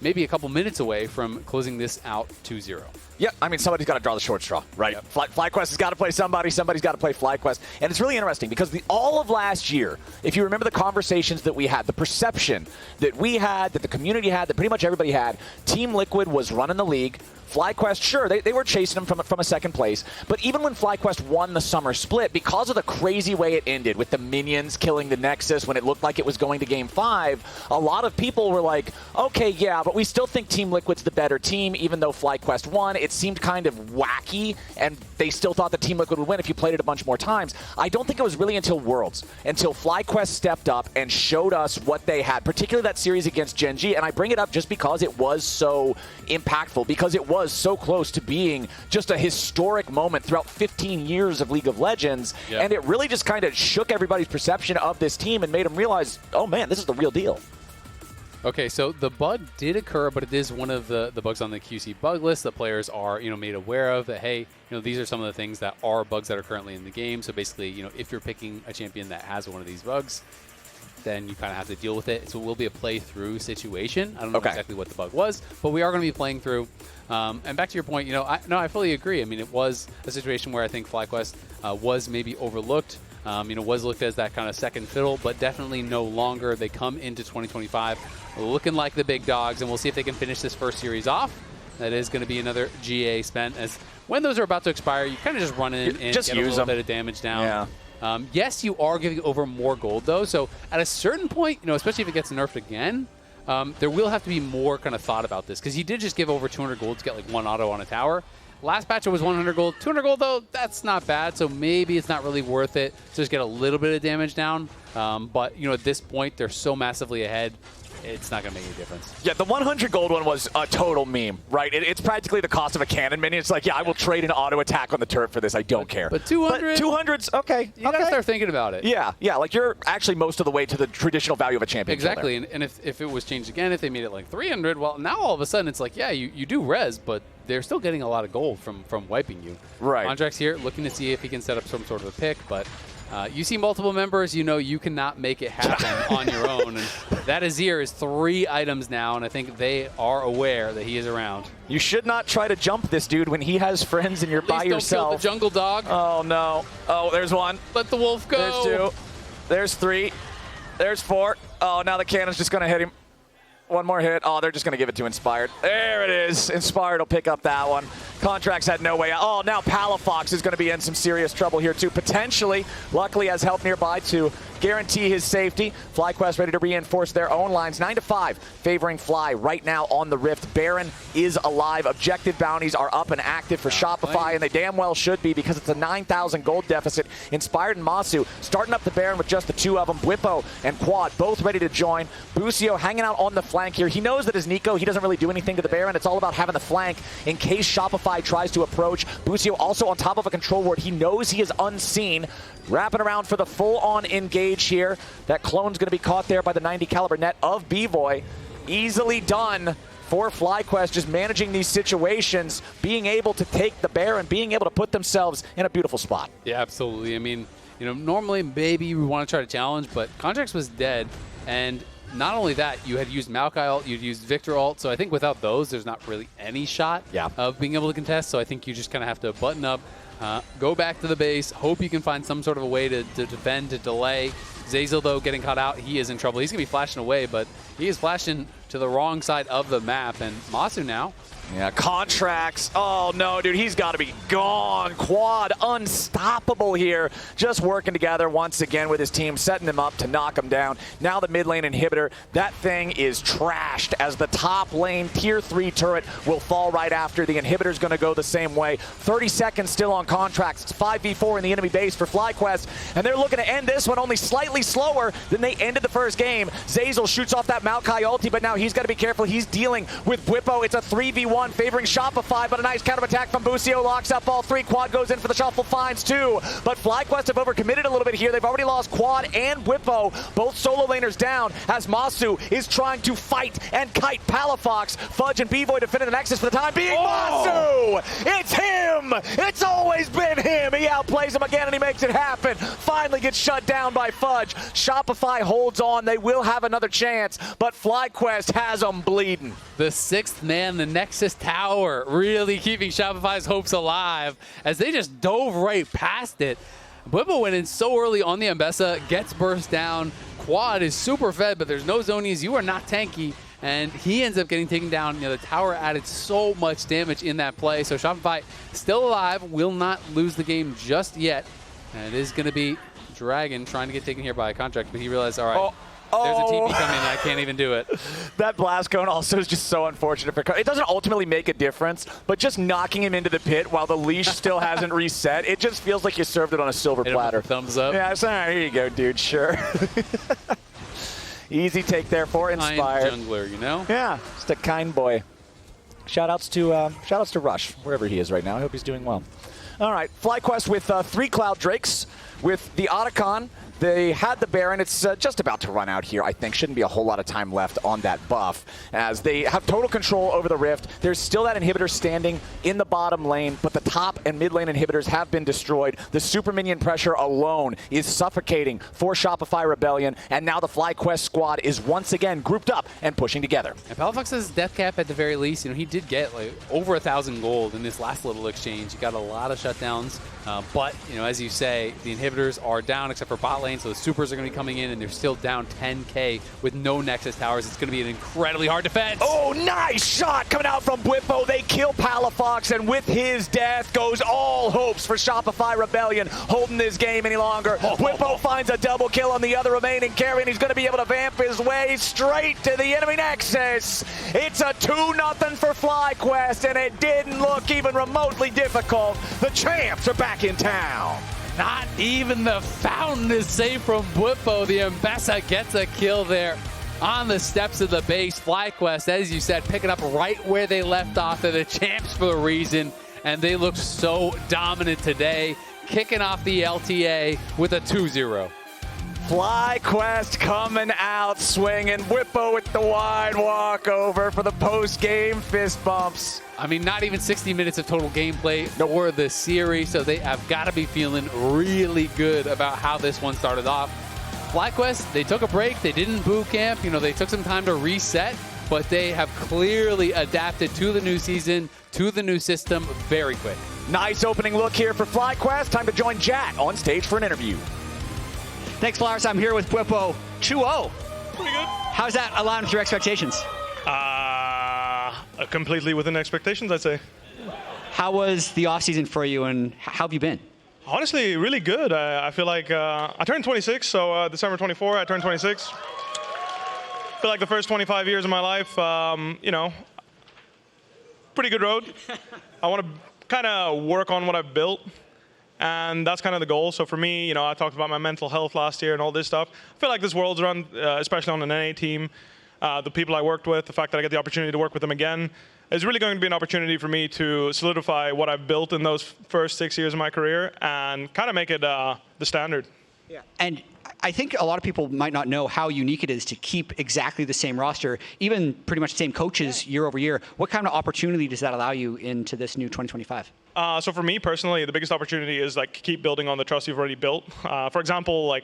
Speaker 4: maybe a couple minutes away from closing this out 2-0.
Speaker 3: Yeah, I mean, somebody's got to draw the short straw, right? Yep. FlyQuest has got to play somebody. Somebody's got to play FlyQuest. And it's really interesting because all of last year, if you remember the conversations that we had, the perception that we had, that the community had, that pretty much everybody had, Team Liquid was running the league. FlyQuest, sure, they were chasing them from a second place. But even when FlyQuest won the summer split, because of the crazy way it ended with the minions killing the Nexus when it looked like it was going to Game 5, a lot of people were like, okay, yeah, but we still think Team Liquid's the better team, even though FlyQuest won. It seemed kind of wacky, and they still thought that Team Liquid would win if you played it a bunch more times. I don't think it was really until Worlds, until FlyQuest stepped up and showed us what they had, particularly that series against Gen G. And I bring it up just because it was so impactful, because it was so close to being just a historic moment throughout 15 years of League of Legends. Yep. And it really just kind of shook everybody's perception of this team and made them realize, oh man, this is the real deal.
Speaker 4: Okay, so the bug did occur, but it is one of the bugs on the QC bug list that players are, made aware of, that, hey, these are some of the things that are bugs that are currently in the game. So basically, if you're picking a champion that has one of these bugs, then you kind of have to deal with it. So it will be a play-through situation. I don't know exactly what the bug was, but we are going to be playing through. And back to your point, I fully agree. I mean, it was a situation where I think FlyQuest was maybe overlooked. Was looked as that kind of second fiddle, but definitely no longer. They come into 2025 looking like the big dogs, and we'll see if they can finish this first series off. That is going to be another GA spent, as when those are about to expire, you kind of just run in and
Speaker 3: just
Speaker 4: get a little bit of damage down. Yeah. Yes, you are giving over more gold, though, so at a certain point, especially if it gets nerfed again, there will have to be more kind of thought about this, because he did just give over 200 gold to get like one auto on a tower. Last patch it was 100 gold. 200 gold, though, that's not bad, so maybe it's not really worth it to just get a little bit of damage down. But, at this point, they're so massively ahead, it's not going to make any difference. Yeah, the 100 gold one was a total meme, right? It's practically the cost of a cannon minion. It's like, yeah, I will trade an auto attack on the turret for this. I don't care. But 200? But 200's okay. You got to start thinking about it. Yeah, like you're actually most of the way to the traditional value of a champion. Exactly, and if it was changed again, if they made it like 300, well, now all of a sudden it's like, yeah, you do res, but they're still getting a lot of gold from wiping you. Right. Contractz here looking to see if he can set up some sort of a pick, but you see multiple members, you cannot make it happen on your own. And that Azir is 3 items now, and I think they are aware that he is around. You should not try to jump this dude when he has friends and you're by yourself. Don't kill the jungle dog. Oh, no. Oh, there's 1. Let the wolf go. There's 2. There's 3. There's 4. Oh, now the cannon's just going to hit him. 1 more hit. Oh, they're just going to give it to Inspired. There it is. Inspired will pick up that one. Contractz had no way out. Oh, now Palafox is going to be in some serious trouble here, too, potentially. Luckily, has help nearby to guarantee his safety. FlyQuest ready to reinforce their own lines. 9-5, favoring Fly right now on the Rift. Baron is alive. Objective bounties are up and active for Shopify, and they damn well should be because it's a 9,000 gold deficit. Inspired and Massu starting up the Baron with just the 2 of them. Bwipo and Quad both ready to join. Busio hanging out on the flank here. He knows that as Neeko, he doesn't really do anything to the Baron. It's all about having the flank in case Shopify tries to approach. Busio also on top of a control ward. He knows he is unseen. Wrapping around for the full-on engage here. That clone's going to be caught there by the 90 caliber net of Bvoy. Easily done for FlyQuest, just managing these situations, being able to take the Baron, being able to put themselves in a beautiful spot. Yeah, absolutely. I mean, normally maybe we want to try to challenge, but Contractz was dead, and not only that, you had used Maokai ult, you'd used Viktor ult, so I think without those, there's not really any shot of being able to contest, so I think you just kind of have to button up, go back to the base, hope you can find some sort of a way to defend, to delay. Zeyzal, though, getting caught out, he is in trouble. He's going to be flashing away, but he is flashing to the wrong side of the map, and Massu now. Yeah, Contractz. Oh, no, dude, he's got to be gone. Quad unstoppable here. Just working together once again with his team, setting him up to knock him down. Now the mid lane inhibitor. That thing is trashed as the top lane tier 3 turret will fall right after. The inhibitor's going to go the same way. 30 seconds still on Contractz. It's 5v4 in the enemy base for FlyQuest, and they're looking to end this one only slightly slower than they ended the first game. Zeyzal shoots off that Maokai ulti, but now he's got to be careful. He's dealing with Bwipo. It's a 3v1.
Speaker 3: 1 favoring Shopify, but a nice counter attack from Busio locks up all 3. Quad goes in for the shuffle, finds 2. But FlyQuest have overcommitted a little bit here. They've already lost Quad and Bwipo, both solo laners down, as Massu is trying to fight and kite Palafox. Fudge and Bvoy defending the Nexus for the time being. Massu! It's him! It's always been him! He outplays him again and he makes it happen. Finally gets shut down by Fudge. Shopify holds on. They will have another chance, but FlyQuest has them bleeding.
Speaker 4: The 6th man, the Nexus Tower, really keeping Shopify's hopes alive as they just dove right past it. Bwipo went in so early on the Ambessa, gets burst down. Quad is super fed, but there's no zonies. You are not tanky. And he ends up getting taken down. The tower added so much damage in that play. So Shopify still alive, will not lose the game just yet. And it is going to be Dragon trying to get taken here by a Contractz, but he realized, all right, there's a TP coming in, I can't even do it.
Speaker 3: That blast cone also is just so unfortunate. It doesn't ultimately make a difference, but just knocking him into the pit while the leash still hasn't reset, it just feels like you served it on a silver platter.
Speaker 4: Thumbs up.
Speaker 3: Yeah, so, here you go, dude, sure. Easy take there for Inspired.
Speaker 4: Kind jungler, you know?
Speaker 3: Yeah, just a kind boy. Shoutouts to Rush, wherever he is right now. I hope he's doing well. All right, FlyQuest with 3 Cloud Drakes, with the Otacon. They had the Baron. It's just about to run out here, I think. Shouldn't be a whole lot of time left on that buff, as they have total control over the Rift. There's still that inhibitor standing in the bottom lane, but the top and mid lane inhibitors have been destroyed. The super minion pressure alone is suffocating for Shopify Rebellion, and now the FlyQuest squad is once again grouped up and pushing together.
Speaker 4: And Palafox's death cap at the very least, he did get like over 1,000 gold in this last little exchange. He got a lot of shutdowns, but as you say, the inhibitors are down except for bot lane. So the supers are going to be coming in, and they're still down 10k with no Nexus towers. It's going to be an incredibly hard defense.
Speaker 3: Oh, nice shot coming out from Bwipo. They kill Palafox, and with his death goes all hopes for Shopify Rebellion holding this game any longer. Bwipo finds a double kill on the other remaining carry, and he's going to be able to vamp his way straight to the enemy Nexus. It's a 2-0 for FlyQuest, and it didn't look even remotely difficult. The champs are back in town.
Speaker 4: Not even the fountain is safe from Bwipo. The Ambessa gets a kill there on the steps of the base. FlyQuest, as you said, picking up right where they left off. They're the champs for a reason, and they look so dominant today, kicking off the LTA with a 2-0.
Speaker 3: FlyQuest coming out swinging. Bwipo with the wide walkover for the post-game fist bumps.
Speaker 4: Not even 60 minutes of total gameplay for the series, so they have got to be feeling really good about how this one started off. FlyQuest, they took a break. They didn't boot camp. They took some time to reset, but they have clearly adapted to the new season, to the new system very quick.
Speaker 3: Nice opening look here for FlyQuest. Time to join Jack on stage for an interview.
Speaker 1: Thanks, Flowers. I'm here with Bwipo. 2-0.
Speaker 6: Pretty good.
Speaker 1: How's that aligned with your expectations?
Speaker 6: Completely within expectations, I'd say.
Speaker 1: How was the offseason for you, and how have you been?
Speaker 6: Honestly, really good. I feel like I turned 26, so December 24, I turned 26. I feel like the first 25 years of my life, pretty good road. I want to kind of work on what I've built, and that's kind of the goal. So for me, I talked about my mental health last year and all this stuff. I feel like this world's run, especially on an NA team, the people I worked with, the fact that I get the opportunity to work with them again, is really going to be an opportunity for me to solidify what I've built in those first 6 years of my career and kind of make it the standard.
Speaker 1: Yeah. And I think a lot of people might not know how unique it is to keep exactly the same roster, even pretty much the same coaches year over year. What kind of opportunity does that allow you into this new 2025?
Speaker 6: So for me personally, the biggest opportunity is keep building on the trust you've already built. For example,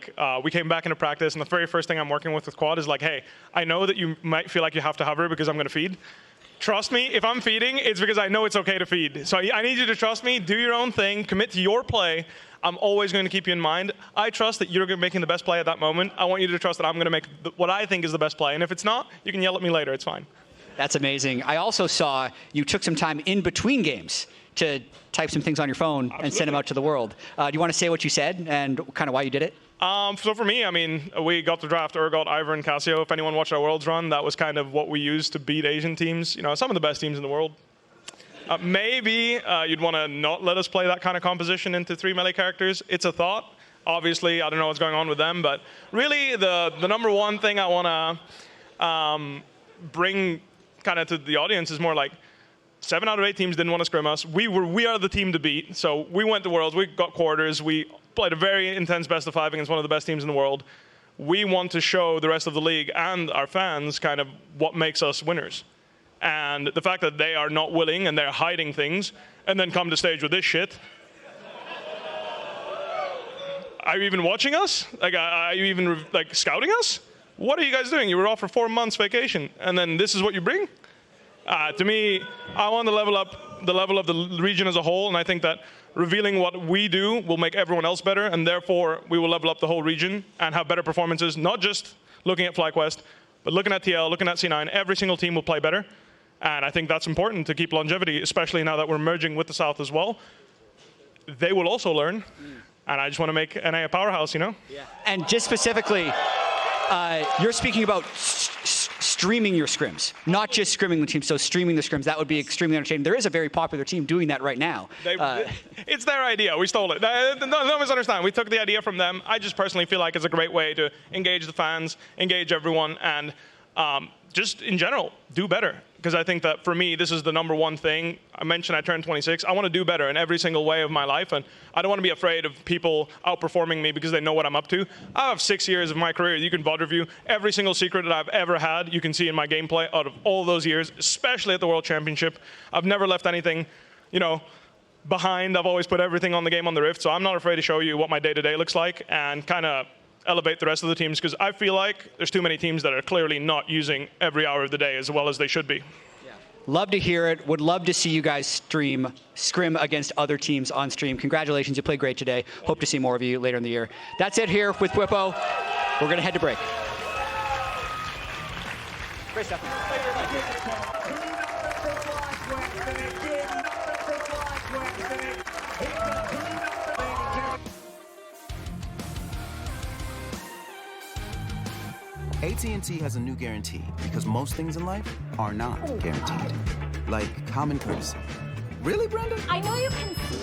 Speaker 6: we came back into practice, and the very first thing I'm working with Quad is hey, I know that you might feel like you have to hover because I'm going to feed. Trust me, if I'm feeding, it's because I know it's okay to feed. So I need you to trust me, do your own thing, commit to your play. I'm always going to keep you in mind. I trust that you're making the best play at that moment. I want you to trust that I'm going to make what I think is the best play. And if it's not, you can yell at me later. It's fine.
Speaker 1: That's amazing. I also saw you took some time in between games to type some things on your phone
Speaker 6: Absolutely.
Speaker 1: And send them out to the world. Do you want to say what you said and kind of why you did it?
Speaker 6: So for me, we got to draft Urgot, Ivor, and Cassio. If anyone watched our Worlds run, that was kind of what we used to beat Asian teams. Some of the best teams in the world. Maybe you'd want to not let us play that kind of composition into 3 melee characters. It's a thought. Obviously, I don't know what's going on with them, but really the number one thing I want to bring kind of to the audience is more 7 out of 8 teams didn't want to scrim us. We are the team to beat. So we went to Worlds. We got quarters. We played a very intense best of 5 against one of the best teams in the world. We want to show the rest of the league and our fans kind of what makes us winners. And the fact that they are not willing and they're hiding things and then come to stage with this shit. Are you even watching us? Like, are you even like scouting us? What are you guys doing? You were off for 4 months vacation, and then this is what you bring? To me, I want to level up the level of the region as a whole, and I think that revealing what we do will make everyone else better, and therefore we will level up the whole region and have better performances, not just looking at FlyQuest, but looking at TL, looking at C9. Every single team will play better, and I think that's important to keep longevity, especially now that we're merging with the South as well. They will also learn, and I just want to make NA a powerhouse, you know?
Speaker 1: Yeah. And just specifically, you're speaking about streaming your scrims, not just scrimming the team. So streaming the scrims, that would be extremely entertaining. There is a very popular team doing that right now.
Speaker 6: It's their idea. We stole it. No misunderstand. We took the idea from them. I just personally feel like it's a great way to engage the fans, engage everyone, and just in general, do better. Because I think that for me, this is the number one thing. I mentioned I turned 26. I want to do better in every single way of my life. And I don't want to be afraid of people outperforming me because they know what I'm up to. I have 6 years of my career. You can VOD review every single secret that I've ever had. You can see in my gameplay out of all those years, especially at the World Championship. I've never left anything, behind. I've always put everything on the game on the Rift. So I'm not afraid to show you what my day-to-day looks like and kind of elevate the rest of the teams, because I feel like there's too many teams that are clearly not using every hour of the day as well as they should be.
Speaker 1: Yeah. Love to hear it. Would love to see you guys scrim against other teams on stream. Congratulations, you played great today. Hope to see more of you later in the year. That's it here with Bwipo. We're going to head to break. Great stuff. Thank you very much.
Speaker 7: AT&T has a new guarantee because most things in life are not guaranteed. Like common courtesy. Really, Brenda?
Speaker 8: I know you can see.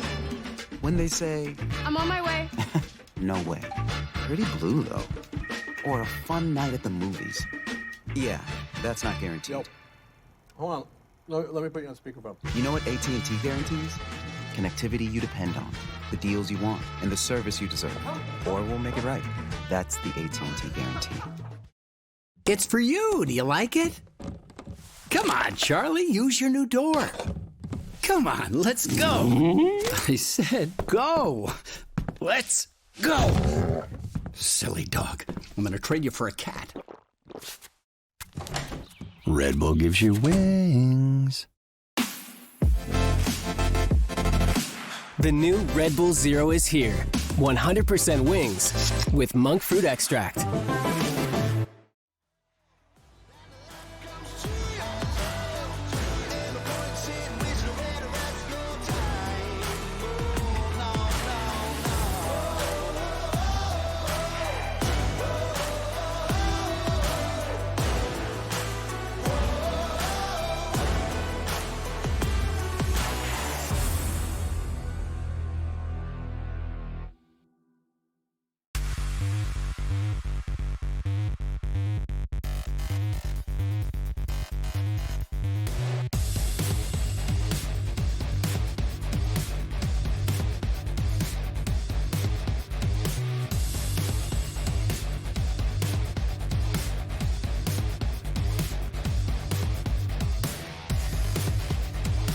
Speaker 7: When they say,
Speaker 8: I'm on my way.
Speaker 7: no way. Pretty blue, though. Or a fun night at the movies. Yeah, that's not guaranteed.
Speaker 9: Yo, hold on. Let me put you on speakerphone.
Speaker 7: You know what AT&T guarantees? Connectivity you depend on, the deals you want, and the service you deserve. Or we'll make it right. That's the AT&T guarantee.
Speaker 10: It's for you. Do you like it? Come on, Charlie, use your new door. Come on, let's go. I said go. Let's go. Silly dog. I'm gonna trade you for a cat. Red Bull gives you wings.
Speaker 11: The new Red Bull Zero is here. 100% wings with monk fruit extract.